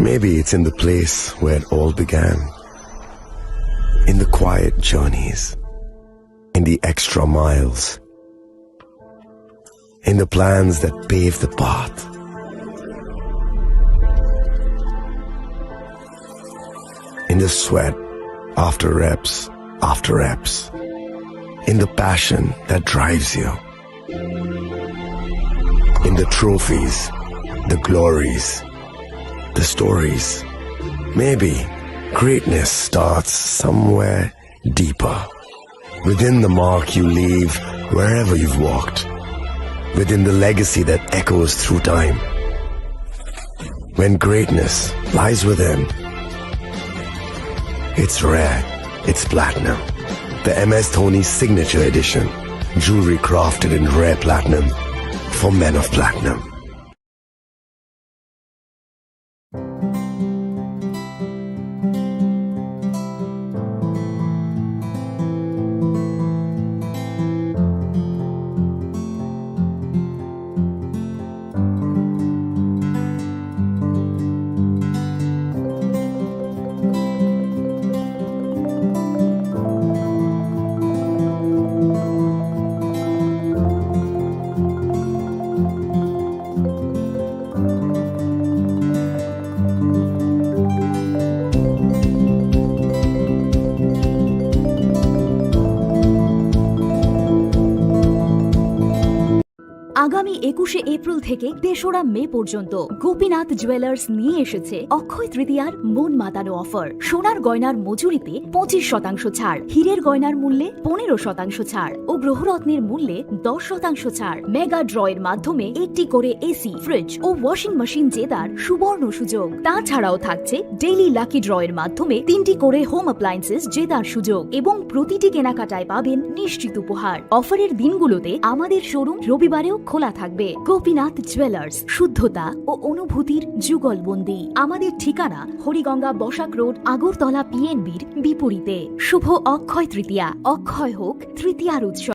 Maybe it's in the place where it all began. In the quiet journeys. In the extra miles. In the plans that pave the path. In the sweat after reps. In the passion that drives you. In the trophies, the glories, the stories. Maybe greatness starts somewhere deeper. Within the mark you leave wherever you've walked. Within the legacy that echoes through time. When greatness lies within, it's rare, it's platinum. The MS Dhoni Signature Edition. Jewelry crafted in rare platinum for men of platinum. আগামী ২১শে April থেকে ৩রা মে পর্যন্ত Gopinath jewellers নিয়ে এসেছে অক্ষয় তৃতীয়ার মন মাতানো offer. সোনার গয়নার মজুরিতে ২৫% ছাড়, হীরের গয়নার মূল্যে ১৫% ছাড় ও গ্রহরত্নের মূল্যে 10% ছাড়। মেগা ড্রয়ের মাধ্যমে একটি করে এসি, ফ্রিজ ও ওয়াশিং মেশিন জেতার সুবর্ণ সুযোগ। তাছাড়াও থাকছে ডেইলি লাকি ড্রয়ের মাধ্যমে ৩টি করে হোম অ্যাপ্লায়েন্সেস জেতার সুযোগ এবং প্রতিটি কেনাকাটায় পাবেন নিশ্চিত উপহার। অফারের দিনগুলোতে আমাদের শোরুম রবিবারেও খোলা থাকবে। গোপীনাথ জুয়েলার্স, শুদ্ধতা ও অনুভূতির যুগলবন্দি। আমাদের ঠিকানা হরিগঙ্গা বসাক রোড, আগরতলা পিএনবির বিপরীতে। শুভ অক্ষয় তৃতীয়া, অক্ষয় হোক তৃতীয়ার উৎসব।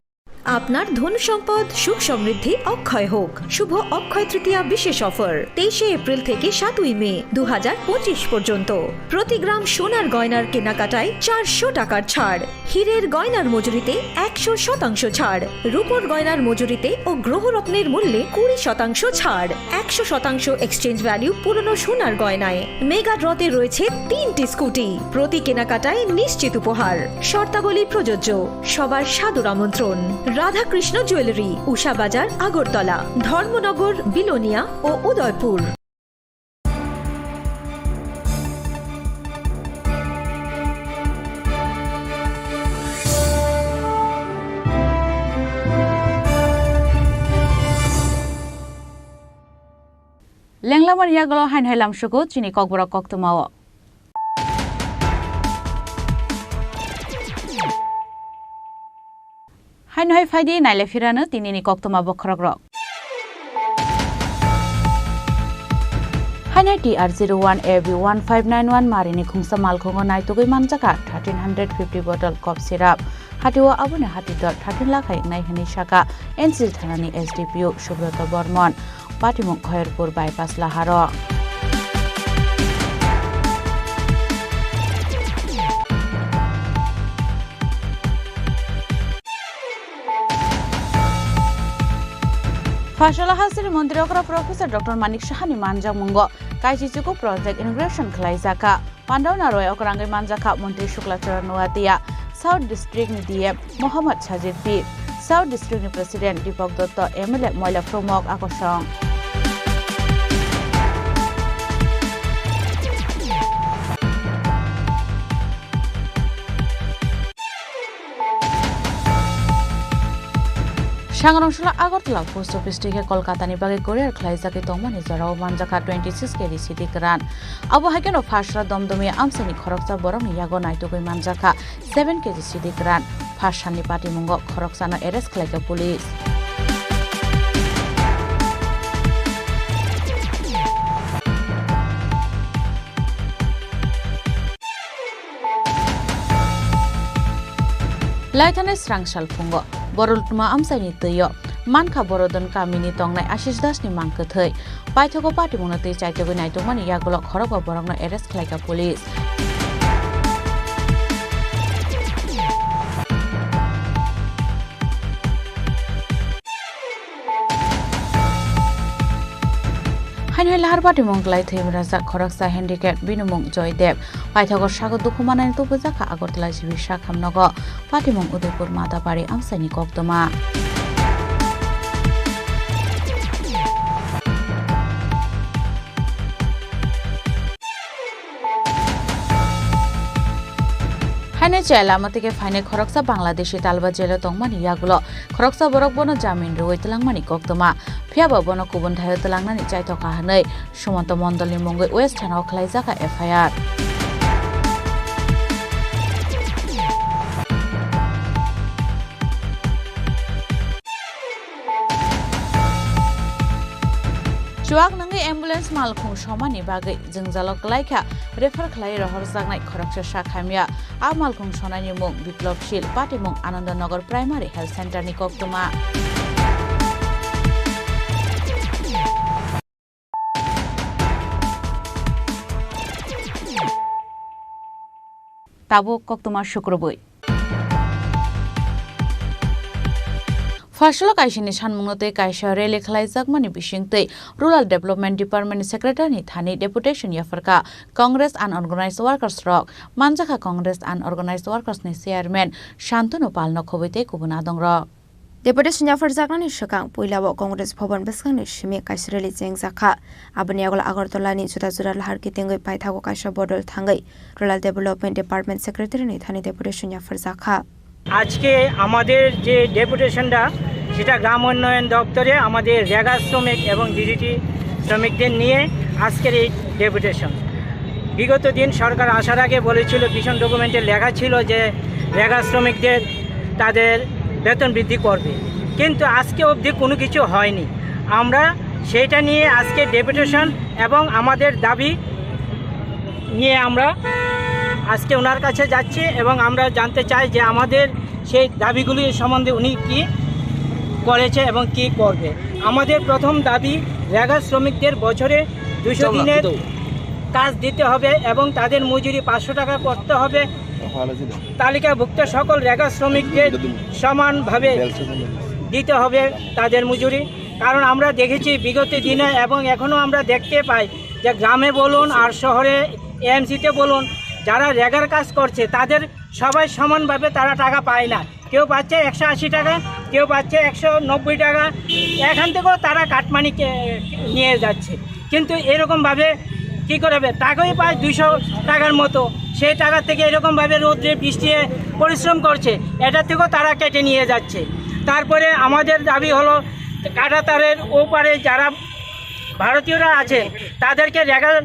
আপনার ধন সম্পদ সুখ সমৃদ্ধি অক্ষয় হোক। শুভ অক্ষয় তৃতীয়া বিশেষ অফার 23শে এপ্রিল থেকে 7ই মে 2025 পর্যন্ত। প্রতি গ্রাম সোনার গয়নার কেনাকাটায় 400 টাকার ছাড়, হীরের গয়নার মজুরিতে 100% ছাড়, রূপোর গয়নার মজুরিতে ও গ্রহরত্নের মূল্যে 20% ছাড়, 100% এক্সচেঞ্জ ভ্যালু পুরনো সোনার গয়নায়। মেগা ড্রতে রয়েছে 3টি স্কুটি, প্রতি কেনাকাটায় নিশ্চিত উপহার। শর্তাবলী প্রযোজ্য। সবার সাদর আমন্ত্রণ। রাধাকৃষ্ণ জুয়েলারি, উষা বাজার, আগরতলা, ধর্মনগর, বিলোনিয়া ও উদয়পুর। লেংলামার ইয়াগলো হাইন হাইলাম শুকো চিনি ককবরা কক্তমাও। হাইনহাই ফাইদি নাইলে ফিরানো তিনিনি কক্তমা বখরক রক হাইনাই TR01 AB1591 মারিনি খুংসা মালখঙ্গ নাইতগৈ মানজাকা 1350 বটল কফ সিরাপ হাটিওয়া আবুনে হাতিদর 13 লাখ নাইহানি শাখা NC থানানি SDPO সুব্রত বর্মন পাটিমুখ খয়েরপুর বাইপাস লাহার Fashala Hasir Mondirokra Professor Dr. Manik Shahani Manja Mungo Kaichichuku Project Integration Klaizaka Pandauna Roy Okrangai Manjaka Montri Shuklachara Nuatia South District Nidiye Mohammad Shajid P South District President Deepak Dotto MLA Moila Promok Akosong Shangrongshula Agartala Post Office থেকে কলকাতানি বাগে কোরিয়ার খাইজাকে তংমানি জরাও মানজাকা 26 KG city গ্রান Abu হাকেনো ফাশরা দমদমি আমসানি খরকসা বরংনি ইয়াগো নাইতগৈ মানজাকা 7 KG city গ্রান ফাশানি পাটিমুঙ্গ খরকসানা arrest খাইকা police লাইথানে স্রাংশাল ফুঙ্গ বরলটুমা আমসাইনি তৈয় মানখা বরদন Kaminey তংনাই Ashis দাসনি মাংকথৈ পাইথগো পাটিমুনো তৈ চাইতগৈ নাইতমানি ইয়াগল খরক বরংনো arrest খাইকা police হাইনহাই লাহার পাটিমুং লাই থৈমরাজা খরকসা handicap বিনুমুং Joydeb পাইথগর সাগর দুখুমানানি তুবজাকা Agartala GB শাখামনগ পাটিমুং Udaipur মাদাবাড়ি আমসাইনি কক্তমা Heine চাইলামা থেকে ফাইনে খরকসা বাংলাদেশি তালবা জেলা তংমানি ইয়াগুলো খরকসা বরক বন জামিন রুই তলাংমানি কক্তমা ফিয়াবা বন কুবন ধায় তলাংনানি চাইতো কাহাनै সুমন্ত মণ্ডলনি মঙ্গৈ ওয়েস্ট থানাও খাইজাকা FIR Chuak nangai ambulance malkhung somani bagai jengjalok laika refer khlai rohor jagnai khoroksa shakhamia a malkhung sonani mung biplobshil patimung Anandanagar Primary Health Center ni koktuma tabo koktuma shukroboi Fashala Kaishini Shanmungote Kaisha Rele Khlaizakmani Bishingte Rural Development Department Secretary Thani Deputation Yafarka Congress Unorganized Workers Rock Manjaka Congress Unorganized Workers ni Chairman Shantanu Palno Khobite Kubunadongra Deputation Yafarjakani Shakang Puilabo Congress Bhavan Beskani Shimi Kaisreli Jengzakha Abniagol Agartala ni Jura Lahar Kitengoi Paithago Kaisha Bodol Thangai Rural Development Department Secretary ni Thani Deputation Yafarjakha আজকে আমাদের যে ডেপুটেশনটা সেটা গ্রাম উন্নয়ন দপ্তরে আমাদের রেগা শ্রমিক এবং DDT শ্রমিকদের নিয়ে আজকের এই ডেপুটেশন বিগত দিন সরকার আসার আগে বলেছিল ভীষণ ডকুমেন্টে লেখা ছিল যে রেগা শ্রমিকদের তাদের বেতন বৃদ্ধি করবে কিন্তু আজকে অবধি কোনো কিছু হয়নি আমরা সেটা নিয়ে আজকে ডেপুটেশন এবং আমাদের দাবি নিয়ে আমরা আজকে ওনার কাছে যাচ্ছি এবং আমরা জানতে চাই যে আমাদের সেই দাবিগুলি সম্বন্ধে উনি কি করেছে এবং কি করবে আমাদের প্রথম দাবি রেগা শ্রমিকদের বছরে 200 দিনের কাজ দিতে হবে এবং তাদের মজুরি 500 টাকা করতে হবে তালিকাভুক্ত সকল রেগা শ্রমিকদের সমানভাবে দিতে হবে তাদের মজুরি কারণ আমরা দেখেছি বিগত দিনে এবং এখনও আমরা দেখতে পাই যে গ্রামে বলুন আর শহরে এএমসিতে বলুন যারা রেগার কাজ করছে তাদের সবাই সমানভাবে তারা টাকা পায় না কেউ পাচ্ছে 180 টাকা কেউ পাচ্ছে 190 টাকা এখান থেকেও তারা কাটমানি নিয়ে যাচ্ছে কিন্তু এরকমভাবে কী করবে টাকাই পায় 200 টাকার মতো সেই টাকা থেকে এরকমভাবে রোদ্রে বৃষ্টিতে পরিশ্রম করছে এটা থেকেও তারা কেটে নিয়ে যাচ্ছে তারপরে আমাদের দাবি হলো কাঁটাতারের ওপারে যারা ভারতীয়রা আছে তাদেরকে রেগার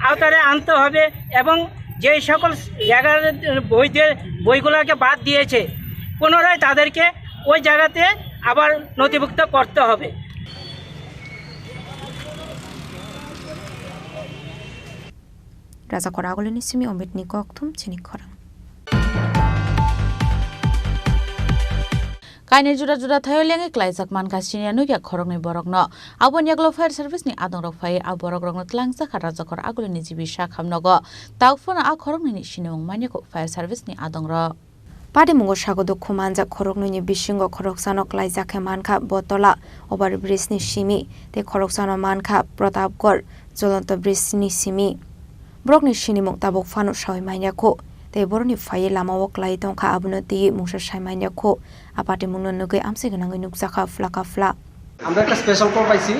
আওতায় আনতে হবে এবং যে সকল রেগার বইগুলোকে বাদ দিয়েছে পুনরায় তাদেরকে ওই জায়গাতে আবার নথিভুক্ত করতে হবে। Raza Koragolini Simi Omit Nikoktum Chinikorang. Kaine juda juda thayo lenge klaijak man kasini anu ya khorong ni borok no abon yaglo fire service ni adong rok phai a borok rok no tlangsa khara jakor aguli ni jibi sha khamnogo taufona a khorong ni sinong mane ko fire service ni adong ro Pade mungo shagodo khumanja khorok ni bishingo khorok sano klaijak manka botola over bridge ni simi te khorok sano manka Pratapgor Jolonto bridge ni simi brok ni sini mok tabok fano shoi manya ko te boroni faye lama wok lai tongkha abunati mungsa shaimanya ko apate mungno nugai amse ganang nukjaka flaka fla আমরা একটা special call পাইছি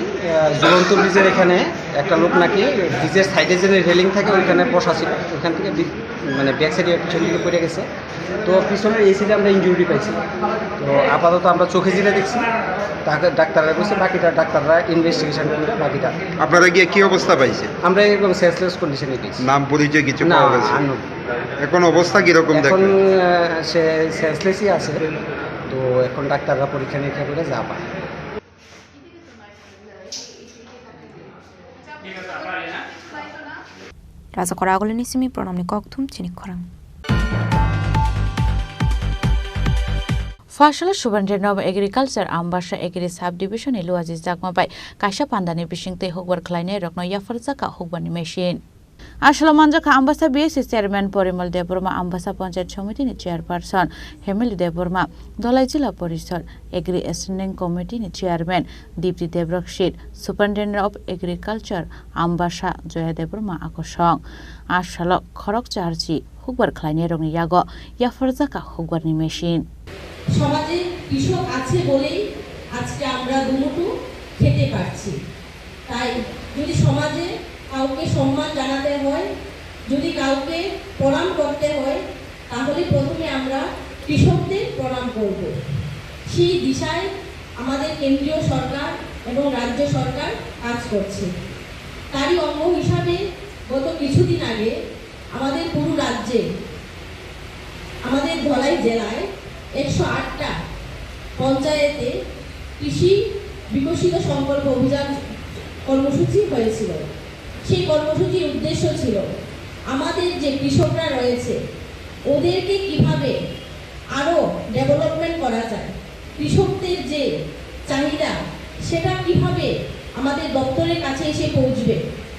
ঝুলন্ত ব্রিজের এখানে একটা লোক নাকি ব্রিজের সাইডে যে রেলিং থাকে ওইখানে বসা ছিল ওইখান থেকে মানে ব্যাক সাইডে পিছন দিকে পড়ে গেছে তো পিছনের এই সাইডে আমরা ইনজুরি পাইছি তো আপাতত আমরা চোখে জিরে দেখছি তাকে ডাক্তাররা বলছে বাকিটা ডাক্তাররা ইনভেস্টিগেশন করে বাকিটা আপনারা গিয়ে কি অবস্থা পাইছে আমরা এরকম সেন্সলেস কন্ডিশনে পেয়েছি নাম পরিচয় কিছু পাওয়া গেছে এখন অবস্থা কিরকম দেখেন এখন সে সেন্সলেসই আছে তো এখন ডাক্তাররা পরীক্ষা নিরীক্ষা করে যা পায় Raza Koragolini Simi Pronamni Koktum Chinikorang. Fashala Superintendent of Agriculture Ambasha Agri Subdivision Ilu Aziz Jakma by Kasha Pandani Bishingte Hogwar Kleine Rokno Yafarzaka Hogbani Machine. Ashalo Manjaka Ambassa BSC Chairman Porimal Deburma Ambassa Panchayat Committee ni Chairperson Hemili Deburma Dholai Jila Porishad Agri Standing Committee ni Chairman Dipti Debrakshit Superintendent of Agriculture Ambassa Joya Deburma Akosong Ashalo Khorok Charji Hogwar Kleine Rokno Yago Yafarzaka Hogbani Machine. সমাজে কৃষক আছে বলেই আজকে আমরা দুমুঠো খেতে পারছি তাই যদি সমাজে কাউকে সম্মান জানাতে হয় যদি কাউকে প্রণাম করতে হয় তাহলে প্রথমে আমরা কৃষকদের প্রণাম করব সেই দিশায় আমাদের কেন্দ্রীয় সরকার এবং রাজ্য সরকার কাজ করছে তারই অঙ্গ হিসাবে গত কিছুদিন আগে আমাদের পুরো রাজ্যে আমাদের ধলাই জেলায় 108টা পঞ্চায়েতে কৃষি বিকশিত সংকল্প অভিযান কর্মসূচি হয়েছিল সেই কর্মসূচির উদ্দেশ্য ছিল আমাদের যে কৃষকরা রয়েছে ওদেরকে কিভাবে আরো ডেভেলপমেন্ট করা যায় কৃষকদের যে চাহিদা সেটা কিভাবে আমাদের দপ্তরের কাছে এসে পৌঁছবে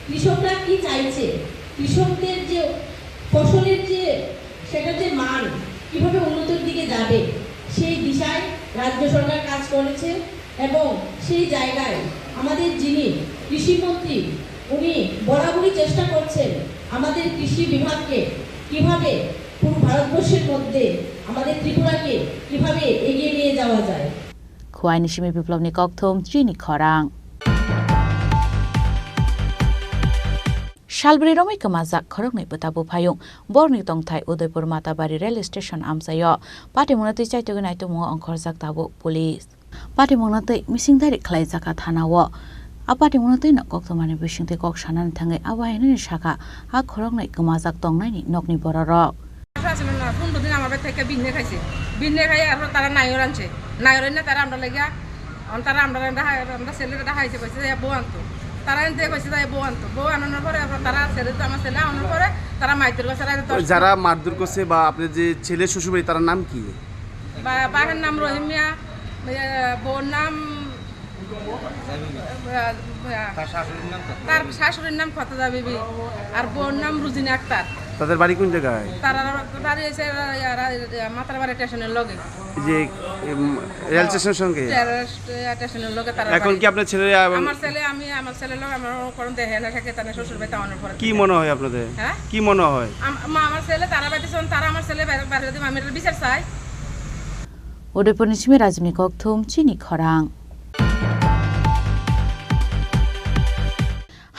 কৃষকরা কি চাইছে কৃষকদের যে ফসলের যে সেটা যে মান কিভাবে উন্নতির দিকে যাবে সেই দিশায় রাজ্য সরকার কাজ করেছে এবং সেই জায়গায় আমাদের যিনি কৃষিমন্ত্রী উনি বরাবরই চেষ্টা করছেন আমাদের কৃষি বিভাগকে কিভাবে পুরো ভারতবর্ষের মধ্যে আমাদের ত্রিপুরাকে কিভাবে এগিয়ে নিয়ে যাওয়া যায় খোয়াইনি সিমি বিপ্লবনি ককথম চিনি খরাং Shalbri Romai Kamazak Korokni Putabu Payung, Borni Tongthai Udaipur Matabari Railway Station Amsayo, Pati Munati Chaituganai to Mo Onkorzak Tabu Police. Pati Munati missing Dari Klaizaka Tanawa. A Pati Munati no Koktomani wishing the Kok Shanan Tangi Awain Shaka, a Korokni Kamazak Tongnani, Nokni Borarok. দিন আমার থেকে বিন্নে খাইছে বিন্নে খাই আর তারা নাইও রাঁধছে নাইও রান্না তারা আমরা লেগে তারা আমরা ছেলেটা খাইছে কইছে যে বউ আনতো তারা এনতে কইছে যে বউ আনানোর পরে তারা ছেলে তো আমার ছেলে আনানোর পরে তারা মাইতের কাছে যারা মারধর করছে বা আপনার যে ছেলে শ্বশুরবাড়ি তার নাম কি বাবার নাম রহিম মিয়া বউর নাম তার শাশুড়ির নাম ফতেজা বিবি আর বউর নাম রুজিনা আক্তার তাদের বাড়ি কোন জায়গায় তারা বাড়ি এসে মাতারবাড়ি স্টেশনের লগে যে রেল স্টেশনের সঙ্গে স্টেশনের লগে তারা এখন কি আপনার ছেলে আমার ছেলে লোক আমার করুন দেখে না থাকে তার শ্বশুর বাড়িতে আনার পরে কি মনে হয় আপনাদের হ্যাঁ কি মনে হয় আমার ছেলে তারা বাড়িতে তারা আমার ছেলে বাইরে দিতে আমি বিচার চাই উদয়পুর নিশিমে রাজনী ককথম চিনি খরাং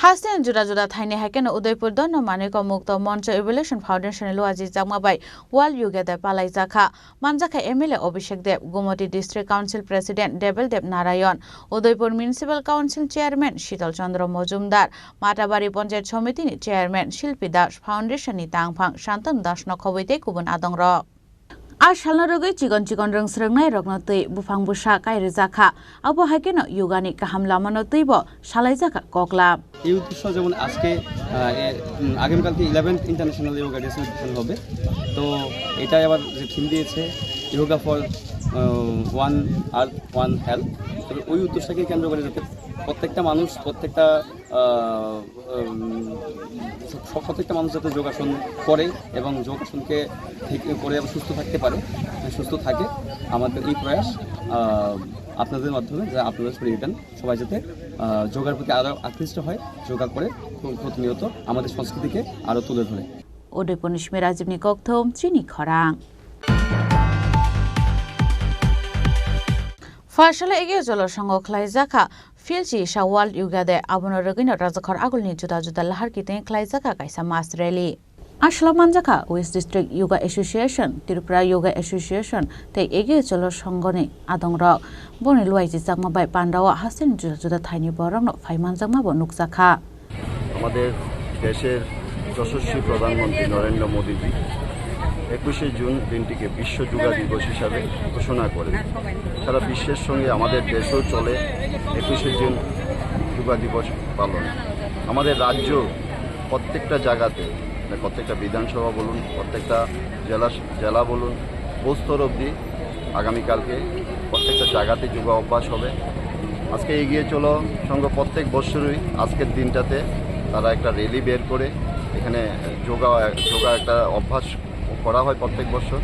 Hasten Juda Juda Tiny Haken Udaipur Dono Maniko Mukto Moncho Evolution Foundation Luazi Zamabai while you get the Palaizaka Manjaka Emile Obishek Deb Gumoti District Council President Debel Deb Narayan Udaipur Municipal Council Chairman Shital Chandra Mojumdar Matabari Panchayat Committee Chairman Shilpi Dash Foundation Ni Tangphang Shantan Dash Nokhobite Kubun Adongro আর সালনা রোগৈ চিকন চিকন রং স্রংনাই রগন তৈ বুফাং বুসা কাইরে জাখা আবো হাইকেন ইয়োগানি কাহাম লামানো তৈব সালাই জাখা ককলা এই উদ্দেশ্য যেমন আজকে আগামীকালকে 11th international yoga day celebration হবে। তো এটা আবার যে থিম দিয়েছে yoga for one earth one health. তবে ওই উদ্দেশ্যটাকে কেন্দ্র করে যাতে প্রত্যেকটা মানুষ প্রত্যেকটা মানুষ যাতে যোগাসন করে এবং যোগাসনকে ঠিক করে সুস্থ থাকতে পারে, সুস্থ থাকে, আমাদের এই প্রয়াস আপনাদের মাধ্যমে যা আপনারা ছড়িয়ে দেন, সবাই যাতে যোগার প্রতি আরও আকৃষ্ট হয়, যোগা করে প্রতিনিয়ত আমাদের সংস্কৃতিকে আরও তুলে ধরে। ওডেপনিশমে রাজীবনী কক্থম চিনি খরাং ফাশলে এগিয়ে চলার সঙ্গ খ্লাই জাখা ফিলচি সা ওয়ার্ল্ড ইয়োগাদে আবন রগিন রাজাখর আগুলনি জুদা জুদা লাহার কিতে খ্লাই জাখা কাইসা মাস রেলি আসলামান জাখা west district yoga association Tripura yoga association তে এগিয়ে চলার সঙ্গনে আদং রক বনে লুয়াইজি জাকমা বাই পান্ডাওয়া হাসিন জুদা জুদা থাইনি বরং ফাইমান জাকমা বনুক জাখা আমাদের দেশের যশস্বী প্রধানমন্ত্রী নরেন্দ্র মোদীজি 21শে জুন দিনটিকে বিশ্ব যোগা দিবস হিসাবে ঘোষণা করেন। সারা বিশ্বের সঙ্গে আমাদের দেশও চলে 21শে জুন যোগা দিবস পালন। আমাদের রাজ্য প্রত্যেকটা জায়গাতে, প্রত্যেকটা বিধানসভা বলুন, প্রত্যেকটা জেলা বলুন, স্তর অবধি আগামীকালকে প্রত্যেকটা জায়গাতে যোগা অভ্যাস হবে। আজকে এগিয়ে চলো সঙ্গে প্রত্যেক বছরই আজকের দিনটাতে তারা একটা র্যালি বের করে এখানে যোগা একটা অভ্যাস করা হয় প্রত্যেক বছর।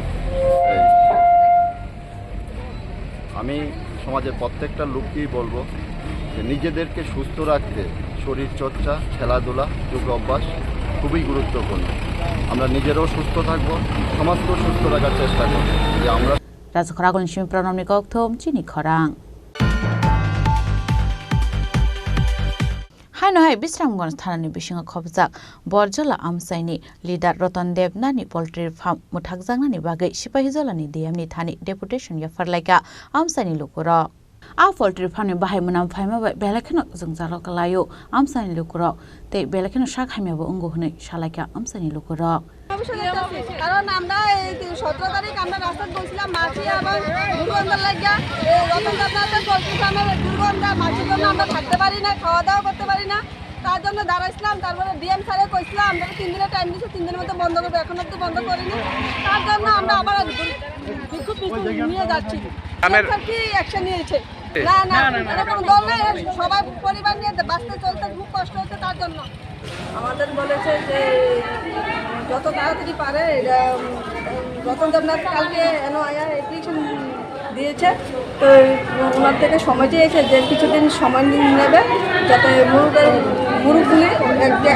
আমি সমাজের প্রত্যেকটা লোককেই বলবো যে নিজেদেরকে সুস্থ রাখতে শরীর চর্চা, খেলাধুলা, যোগ অভ্যাস খুবই গুরুত্বপূর্ণ। আমরা নিজেরাও সুস্থ থাকবো, সমাজকেও সুস্থ রাখার চেষ্টা করবো। যে আমরা রাজখর আগুন সিমি প্রণামী কক্থম চিনি খরাং হাই নহাই বিশ্রামগঞ্জ থানানি বিশিঙ্গ খবজাক বরজলা আমসাইনি লিডার রতন দেবনানি পোল্ট্রি ফার্ম মুঠাকজাंगनानि बागै सिपाहिजलानि डिएमनि थानि डेपुटेशन याफारलायगा আমসাইनि लुकुर आ पोल्ट्री फार्मनि बाहाय मुनाम फाइमाबाय बेलेखेनो जों जालकलायो আমসাইनि लुकुर ते बेलेखेनो शाखामियाबो अंगो हनै शालायगा আমসাইनि लुकुर কারণ আমরা 17 তারিখ আমরা রাস্তায় বসছিলাম, মাছি আবার দুর্গন্ধ লাগিয়া রতনদার পোল্ট্রি ফার্মের দুর্গন্ধ, মাছির জন্য আমরা থাকতে পারি না, খাওয়া দাওয়া করতে পারি না। তার জন্য দাঁড়াইছিলাম। তারপরে ডিএম স্যারে কইছিলাম আমরা 3 দিনের টাইম দিয়েছি, 3 দিনের মধ্যে বন্ধ করবো, এখন অব্দি বন্ধ করিনি। তার জন্য আমরা আবার বিক্ষোভ নিয়ে যাচ্ছি। কি অ্যাকশন নিয়েছে? না না, এরকম দল নাই, সবাই পরিবার নিয়ে বাঁচতে চলতে খুব কষ্ট হচ্ছে। তার জন্য আমাদের বলেছে যে যত তাড়াতাড়ি পারে রতন দেবনাথ কালকে অ্যাপ্লিকেশন দিয়েছে, তো ওনার থেকে সময় চেয়েছে যে কিছুদিন সময় নেবে যাতে মুরুগুলি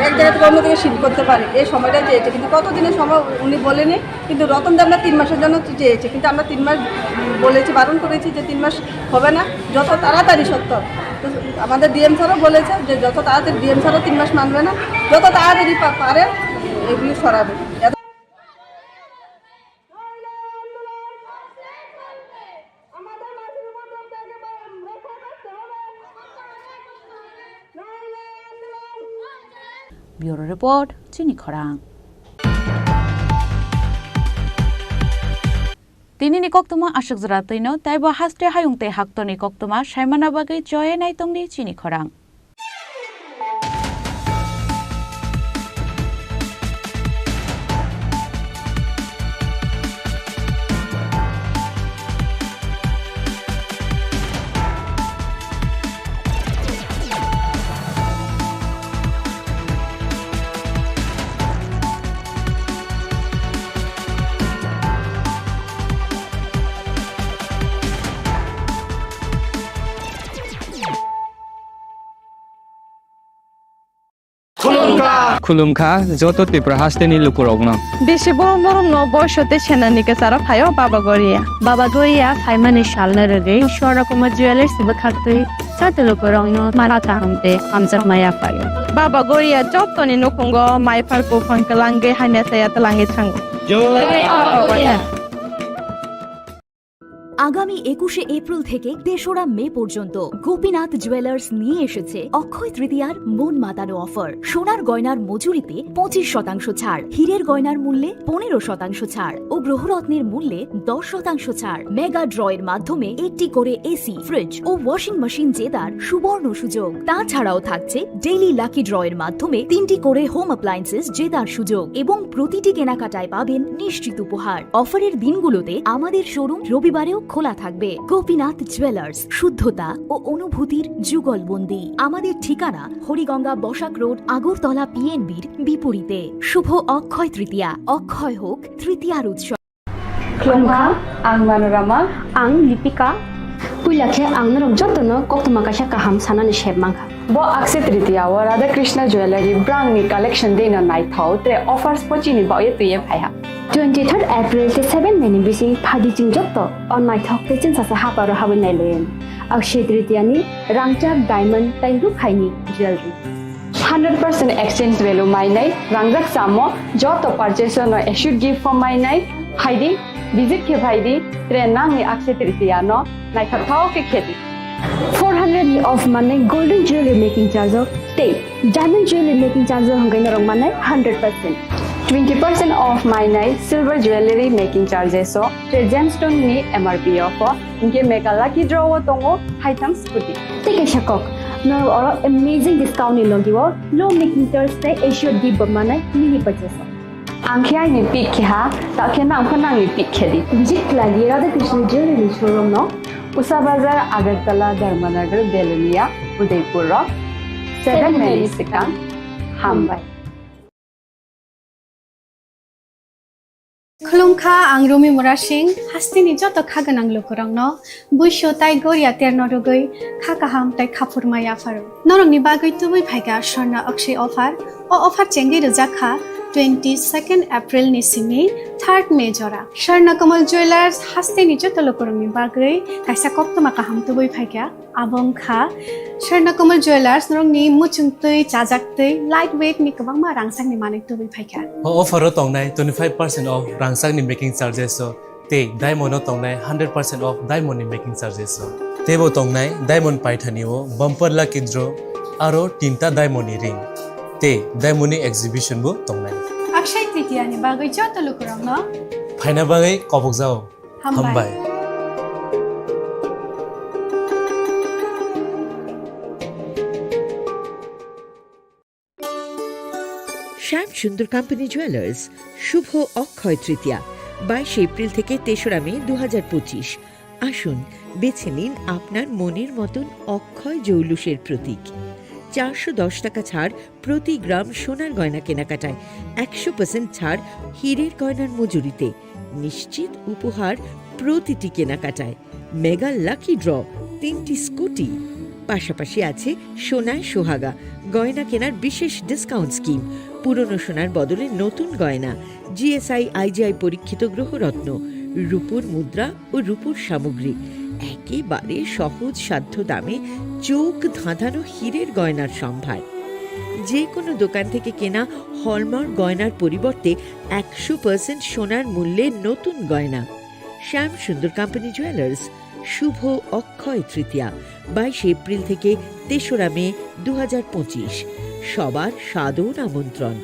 এক জায়গা থেকে অন্য থেকে শিফট করতে পারে, এই সময়টা চেয়েছে। কিন্তু কতদিনের সময় উনি বলেনি, কিন্তু রতন দেবনাথ 3 মাসের জন্য চেয়েছে। কিন্তু আমরা 3 মাস বলেছি, বারণ করেছি যে 3 মাস হবে না, যত তাড়াতাড়ি সত্য। তো আমাদের ডিএম স্যারও বলেছে যে যত তাড়াতাড়ি, ডিএম স্যারও 3 মাস মানবে না, যত তাড়াতাড়ি পারে এগুলি সরাবে। ব্যুরো রিপোর্ট চিনি খরাং তিনিনি কক্তমা আশক জরা তৈন তাইবা হাস্তে হায়ুংতে হাক্তনি কক্তমা সাইমানা বাগৈ জয়ে নাইতংনি চিনি খরাং खुलुमखा जत त्रिपुरा हास्टेनि लुकुरगनो बेसे बरम न बयसते सेनानिके सारा फायो बाबा गोरिया फाइमानि शालना रगे शरकुमा ज्वेलर्स बखातै साते लुकुरगनो माराता हमते हमजर माया फायो बाबा गोरिया जतनि नखंगो माइफारको फंकलांगे हाने साया तलांगे थांगो আগামী 21শে এপ্রিল থেকে 3রা মে পর্যন্ত গোপীনাথ জুয়েলার্স নিয়ে এসেছে অক্ষয় তৃতীয়ার মন মাতানো অফার। সোনার গয়নার মজুরিতে 25% ছাড়, হীরের গয়নার মূল্যে 15% ছাড় ও গ্রহরত্নের মূল্যে 10% ছাড়। মেগা ড্রয়ের মাধ্যমে একটি করে এসি, ফ্রিজ ও ওয়াশিং মেশিন জেতার সুবর্ণ সুযোগ। তাছাড়াও থাকছে ডেইলি লাকি ড্রয়ের মাধ্যমে 3টি করে হোম অ্যাপ্লায়েন্সেস জেতার সুযোগ এবং প্রতিটি কেনাকাটায় পাবেন নিশ্চিত উপহার। অফারের দিনগুলোতে আমাদের শোরুম রবিবারেও খোলা থাকবে। গোপীনাথ জুয়েলার্স, শুদ্ধতা ও অনুভূতির যুগলবন্দি। আমাদের ঠিকানা হরিগঙ্গা বসাক রোড, আগরতলা পিএনবির বিপরীতে। শুভ অক্ষয় তৃতীয়া, অক্ষয় হোক তৃতীয়ার উৎসব। Klongka, ang Manorama, ang Lipika. Puilakhe ang narok jotono koktuma kasha kaham sanani shebmangka. Bo Akshaya Tritiya wa Radha Krishna Jewelry brand ni collection dena nai thau tre offers pochini ba ye tuye phaiha. 23rd April te 7 meni bisi phadi jing jotto on my talk te chin sa ha paro ha banai len. Akshaya Tritiya ni rangchak diamond tai ru khaini jewelry. 100% exchange value mai nai rangjak samo joto purchase no should give for mai nai haidi visit ke bhaidi tre nang ni Akshaya Tritiya no nai thau ke kheti. 400 of money golden jewelry making charge of stay. Diamond jewelry making charge of hangai narong money 100%. 20% off my night silver jewelry making charges so tre gemstone ni MRP offer inke mega lucky draw tongo haitang scooty. Take a shakok. No or amazing discount ni logiwo low making charge te assured give money mini purchase. Angkhya ni pick kha ta khena angkhana ni pick khedi. Visit lagi Radha Krishna jewelry showroom no Usa Bazar, Agartala, Dharmanagar, Belunia, Udaipur, 7 Mary Sikang, Hambai. Khulungkha ang Rumi Murashing hastini joto khaganang lokorang no buisho tai goria terno rogoi khakaham tai khapurmaya faru norong ni bagoi tubui phaiga Swarna Akshay offer o offer chengi rujakha 22nd April ni simi 3rd May jora Swarna Kamal Jewelers hastini joto lokorang ni bagoi kaisa koktoma kaham tubui phaiga abongkha Swarna Kamal Jewelers norong ni muchungtui chajaktui lightweight ni kabangma rangsang ni manik tubui phaiga offer tongnai 25% off rangsang ni making charges so te diamond tongnai 100% off diamond ni making charges so tebo tongnai diamond paithani o bumper lucky draw aro tinta diamond ni ring te diamond ni exhibition bu tongnai Akshaya Tritiya ni bagoi joto lokorang no phaina bagai kobok jao hambai শ্যাম সুন্দর company jewellers শুভ Akshaya Tritiya 22 April থেকে 3রা মে 2025। আসুন বেছে নিন আপনার মনের মতন অক্ষয় জৌলুসের প্রতীক। 410 টাকা ছাড় প্রতি গ্রাম সোনার গয়না কেনাকাটায়, 100% ছাড় হীরের গয়নার মজুরিতে, নিশ্চিত উপহার প্রতিটি কেনাকাটায়, মেগা লাকি ড্র 3টি স্কুটি। পাশাপাশি আছে সোনায় সোহাগা গয়না কেনার বিশেষ ডিসকাউন্ট স্কিম, পুরনো সোনার বদলে নতুন গয়না, জিএসআই আইজিআই পরীক্ষিত গ্রহরত্ন, রূপোর মুদ্রা ও রূপোর সামগ্রী, একেবারে সহজ সাধ্য দামে চোখ ধাঁধানো হীরের গয়নার সম্ভার। যে কোনো দোকান থেকে কেনা হলমার্ক গয়নার পরিবর্তে 100% সোনার মূল্যে নতুন গয়না। শ্যাম সুন্দর কোম্পানি জুয়েলার্স শুভ অক্ষয় তৃতীয়া 22 এপ্রিল থেকে 3রা মে 2025। সবার সাদর আমন্ত্রণ।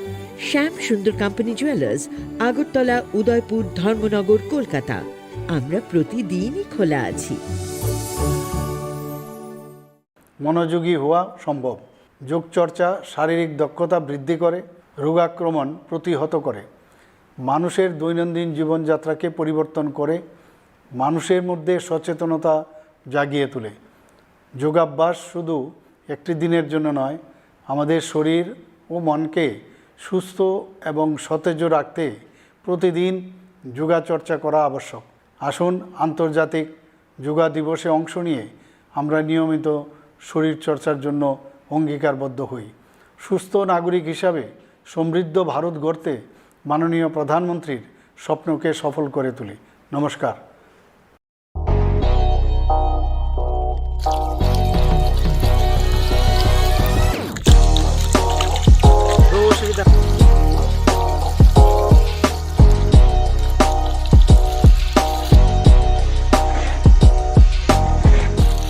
শ্যাম সুন্দর কোম্পানি জুয়েলার্স, আগরতলা, উদয়পুর, ধর্মনগর, কলকাতা। আমরা প্রতিদিনই খোলা আছি। মনোযোগী হওয়া সম্ভব। যোগচর্চা শারীরিক দক্ষতা বৃদ্ধি করে, রোগাক্রমণ প্রতিহত করে, মানুষের দৈনন্দিন জীবনযাত্রাকে পরিবর্তন করে, মানুষের মধ্যে সচেতনতা জাগিয়ে তোলে। যোগাভ্যাস শুধু একটি দিনের জন্য নয়, আমাদের শরীর ও মনকে সুস্থ এবং সতেজ রাখতে প্রতিদিন যোগাচর্চা করা আবশ্যক। আসুন আন্তর্জাতিক যোগা দিবসে অংশ নিয়ে আমরা নিয়মিত শরীরচর্চার জন্য অঙ্গীকারবদ্ধ হই। সুস্থ নাগরিক হিসাবে সমৃদ্ধ ভারত গড়তে মাননীয় প্রধানমন্ত্রীর স্বপ্নকে সফল করে তুলি। নমস্কার।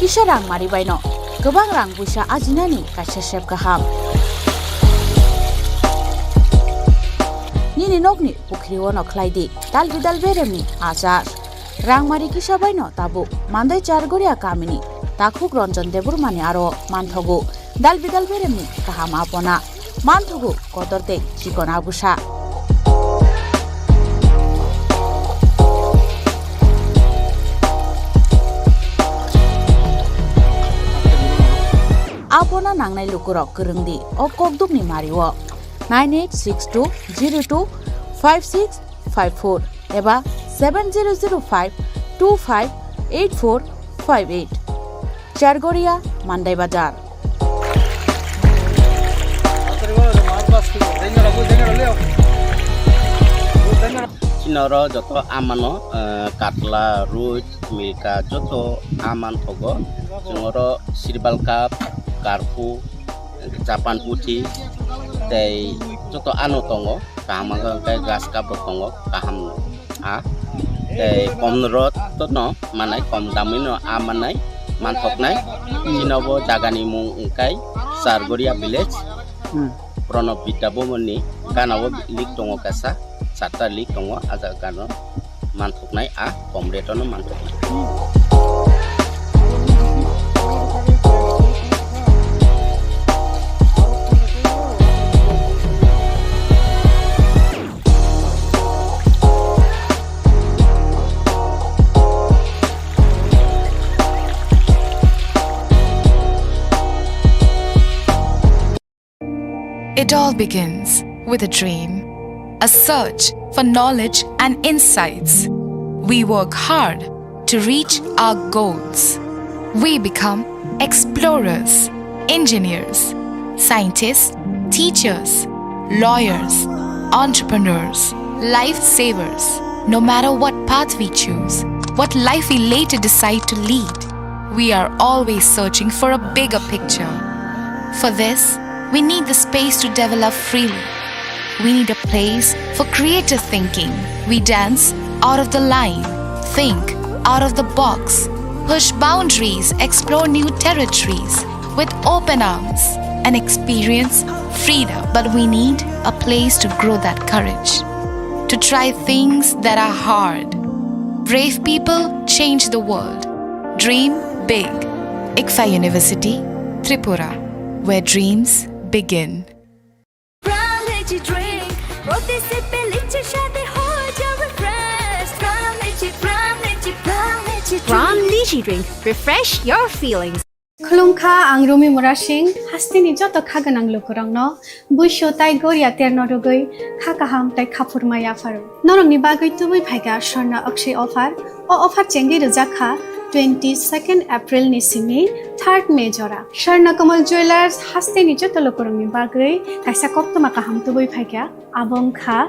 Kisa rang maribai no gobang rang buisa ajinani kaisa sep gaham. Nini nokni pukriwo no khlaidi dal beremni azar. Rangmari kisa bai no tabu mandai chargoria kamini takhuk Ranjan Deburmani aro manthogu dal beremni kaham apona manthogu kodorte chikon abusa. Apona nangnai lukurok kerengdi o kokdukni mariwo 9862025654 eba 7005258458 Chargoria Mandai Bazar. Chinoro joto amano katla ruj milka joto aman thogo jongoro sirbal cup karpu Japan putih tei joto anu tongo kaham kai gas cup tongo kaham a tei komrot to no manai kom damino amanai manthoknai chinobo jagani mung ungkai Sargoria village Pranab Bidabomoni ganao lik tongo kasa sata lik tongo aja gano manthoknai a komretono manthoknai. It all begins with a dream, a search for knowledge and insights. We work hard to reach our goals. We become explorers, engineers, scientists, teachers, lawyers, entrepreneurs, lifesavers. No matter what path we choose, what life we later decide to lead, we are always searching for a bigger picture. For this, we need the space to develop freely. We need a place for creative thinking. We dance out of the line, think out of the box, push boundaries, explore new territories with open arms and experience freedom. But we need a place to grow that courage, to try things that are hard. Brave people change the world. Dream big. ICFA University, Tripura, where dreams begin. Pram Lychee Drink. Refresh your feelings. Khulumkha ang Rumi Murashing hastini joto khaganang lukurangno buisho tai goria terno rogoi khakaham tai khapurmaya faru norongni bagoi tubui phaiga Swarna Akshay offer o offer chengi rujakha 22nd April ni simi 3rd May jora Swarna Kamal Jewelers hastini joto lukurangni bagoi kaisa koktoma kaham tubui phaiga abong kha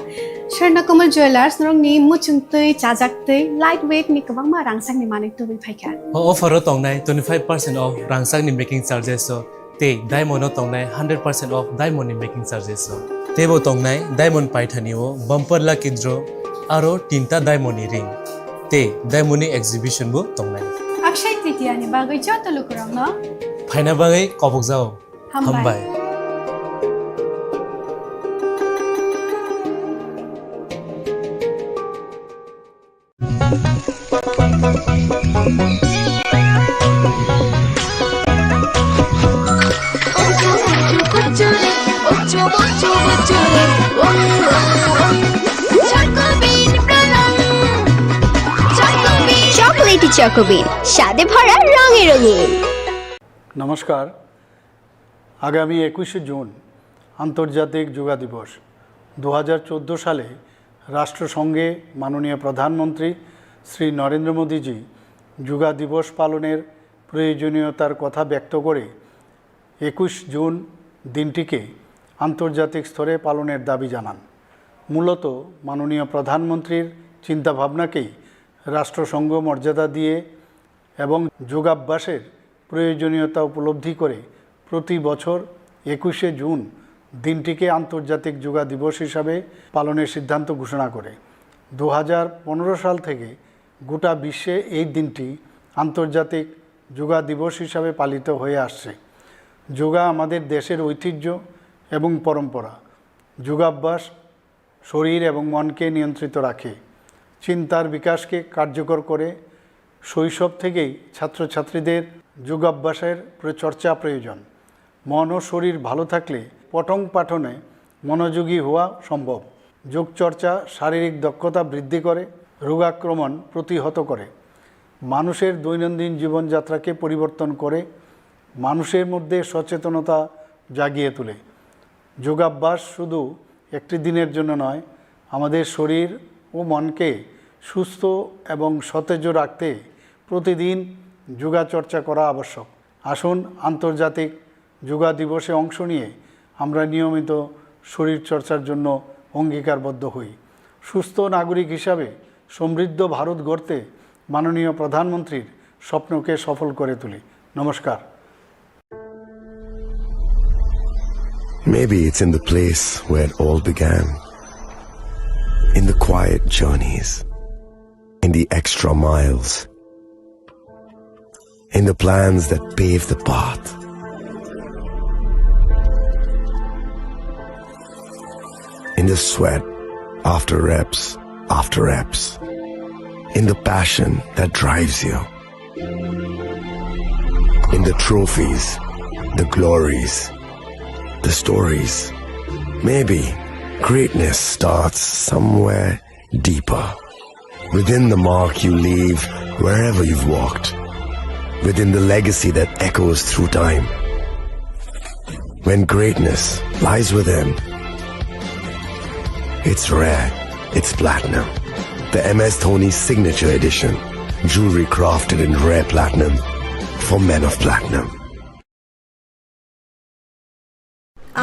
Swarna Kamal Jewelers norongni muchungtui chajaktui lightweight ni kabangma rangsangni manik tubui phaiga offer tongnai 25% off rangsang ni making charges so te diamond tongnai 100% off diamond ni making charges so tebo tongnai diamond paithani o bumper lucky draw aro tinta diamond ni ring te diamond ni exhibition bu tongnai Akshay Tritiya ni bagoi joto lukurangno phaina bagai kobok jao hambai chocolatey Chocobean স্বাদে ভরা রঙে রঙিন। নমস্কার, আগামী 21শে June আন্তর্জাতিক যোগা দিবস। 2014 সালে রাষ্ট্রসংঘে মাননীয় প্রধানমন্ত্রী শ্রী নরেন্দ্র মোদীজি যোগা দিবস পালনের প্রয়োজনীয়তার কথা ব্যক্ত করে 21 জুন দিনটিকে আন্তর্জাতিক স্তরে পালনের দাবি জানান। মূলত মাননীয় প্রধানমন্ত্রীর চিন্তাভাবনাকেই রাষ্ট্রসংঘ মর্যাদা দিয়ে এবং যোগাভ্যাসের প্রয়োজনীয়তা উপলব্ধি করে প্রতি বছর 21শে জুন দিনটিকে আন্তর্জাতিক যোগা দিবস হিসাবে পালনের সিদ্ধান্ত ঘোষণা করে। 2015 সাল থেকে গোটা বিশ্বে এই দিনটি আন্তর্জাতিক যোগা দিবস হিসাবে পালিত হয়ে আসছে। যোগা আমাদের দেশের ঐতিহ্য এবং পরম্পরা। যোগাভ্যাস শরীর এবং মনকে নিয়ন্ত্রিত রাখে, চিন্তার বিকাশকে কার্যকর করে। শৈশব থেকেই ছাত্রছাত্রীদের যোগাভ্যাসের চর্চা প্রয়োজন। মন ও শরীর ভালো থাকলে পঠন পাঠনে মনোযোগী হওয়া সম্ভব। যোগচর্চা শারীরিক দক্ষতা বৃদ্ধি করে, রোগাক্রমণ প্রতিহত করে, মানুষের দৈনন্দিন জীবনযাত্রাকে পরিবর্তন করে, মানুষের মধ্যে সচেতনতা জাগিয়ে তোলে। যোগাভ্যাস শুধু একটি দিনের জন্য নয়, আমাদের শরীর ও মনকে সুস্থ এবং সতেজ রাখতে প্রতিদিন যোগাচর্চা করা আবশ্যক। আসুন আন্তর্জাতিক যোগা দিবসে অংশ নিয়ে আমরা নিয়মিত শরীরচর্চার জন্য অঙ্গীকারবদ্ধ হই। সুস্থ নাগরিক হিসাবে সমৃদ্ধ ভারত গড়তে মাননীয় প্রধানমন্ত্রীর স্বপ্নকে সফল করে তুলি। নমস্কার। Maybe it's in the place where it all began, in the quiet journeys, in the extra miles, in the plans that pave the path. In the sweat after reps, in the passion that drives you, in the trophies, the glories, the stories. Maybe greatness starts somewhere deeper, within the mark you leave wherever you've walked, within the legacy that echoes through time. When greatness lies within, it's rare, it's platinum. The MS Dhoni Signature Edition, jewelry crafted in rare platinum for men of platinum.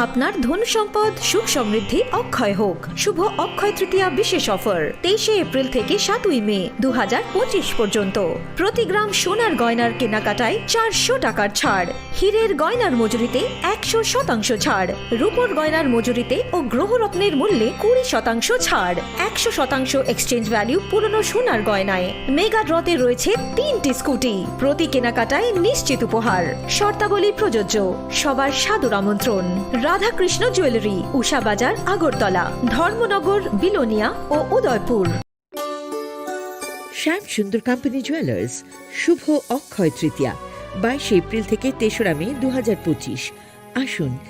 আপনার ধন সম্পদ সুখ সমৃদ্ধি অক্ষয় হোক। শুভ অক্ষয় তৃতীয়া বিশেষ offer 23 April থেকে 7 মে 2025 পর্যন্ত। প্রতি গ্রাম সোনার গয়নার কেনাকাটায় 400 টাকার ছাড়, হীরের গয়নার মজুরিতে 100% ছাড়, রূপোর গয়নার মজুরিতে ও গ্রহরত্নের মূল্যে 20% ছাড়, 100% এক্সচেঞ্জ ভ্যালু পুরনো সোনার গয়নায়। মেগা ড্রতে রয়েছে 3টি স্কুটি, প্রতি কেনাকাটায় নিশ্চিত উপহার। শর্তাবলী প্রযোজ্য। সবার সাদর আমন্ত্রণ। রাধাকৃষ্ণ জুয়েলারি, উষা বাজার, আগরতলা, ধর্মনগর, বিলোনিয়া ও উদয়পুর। শ্যাম সুন্দর কোম্পানি জুয়েলার্স শুভ অক্ষয় তৃতীয়া 22 এপ্রিল থেকে 3রা মে 2025। আসুন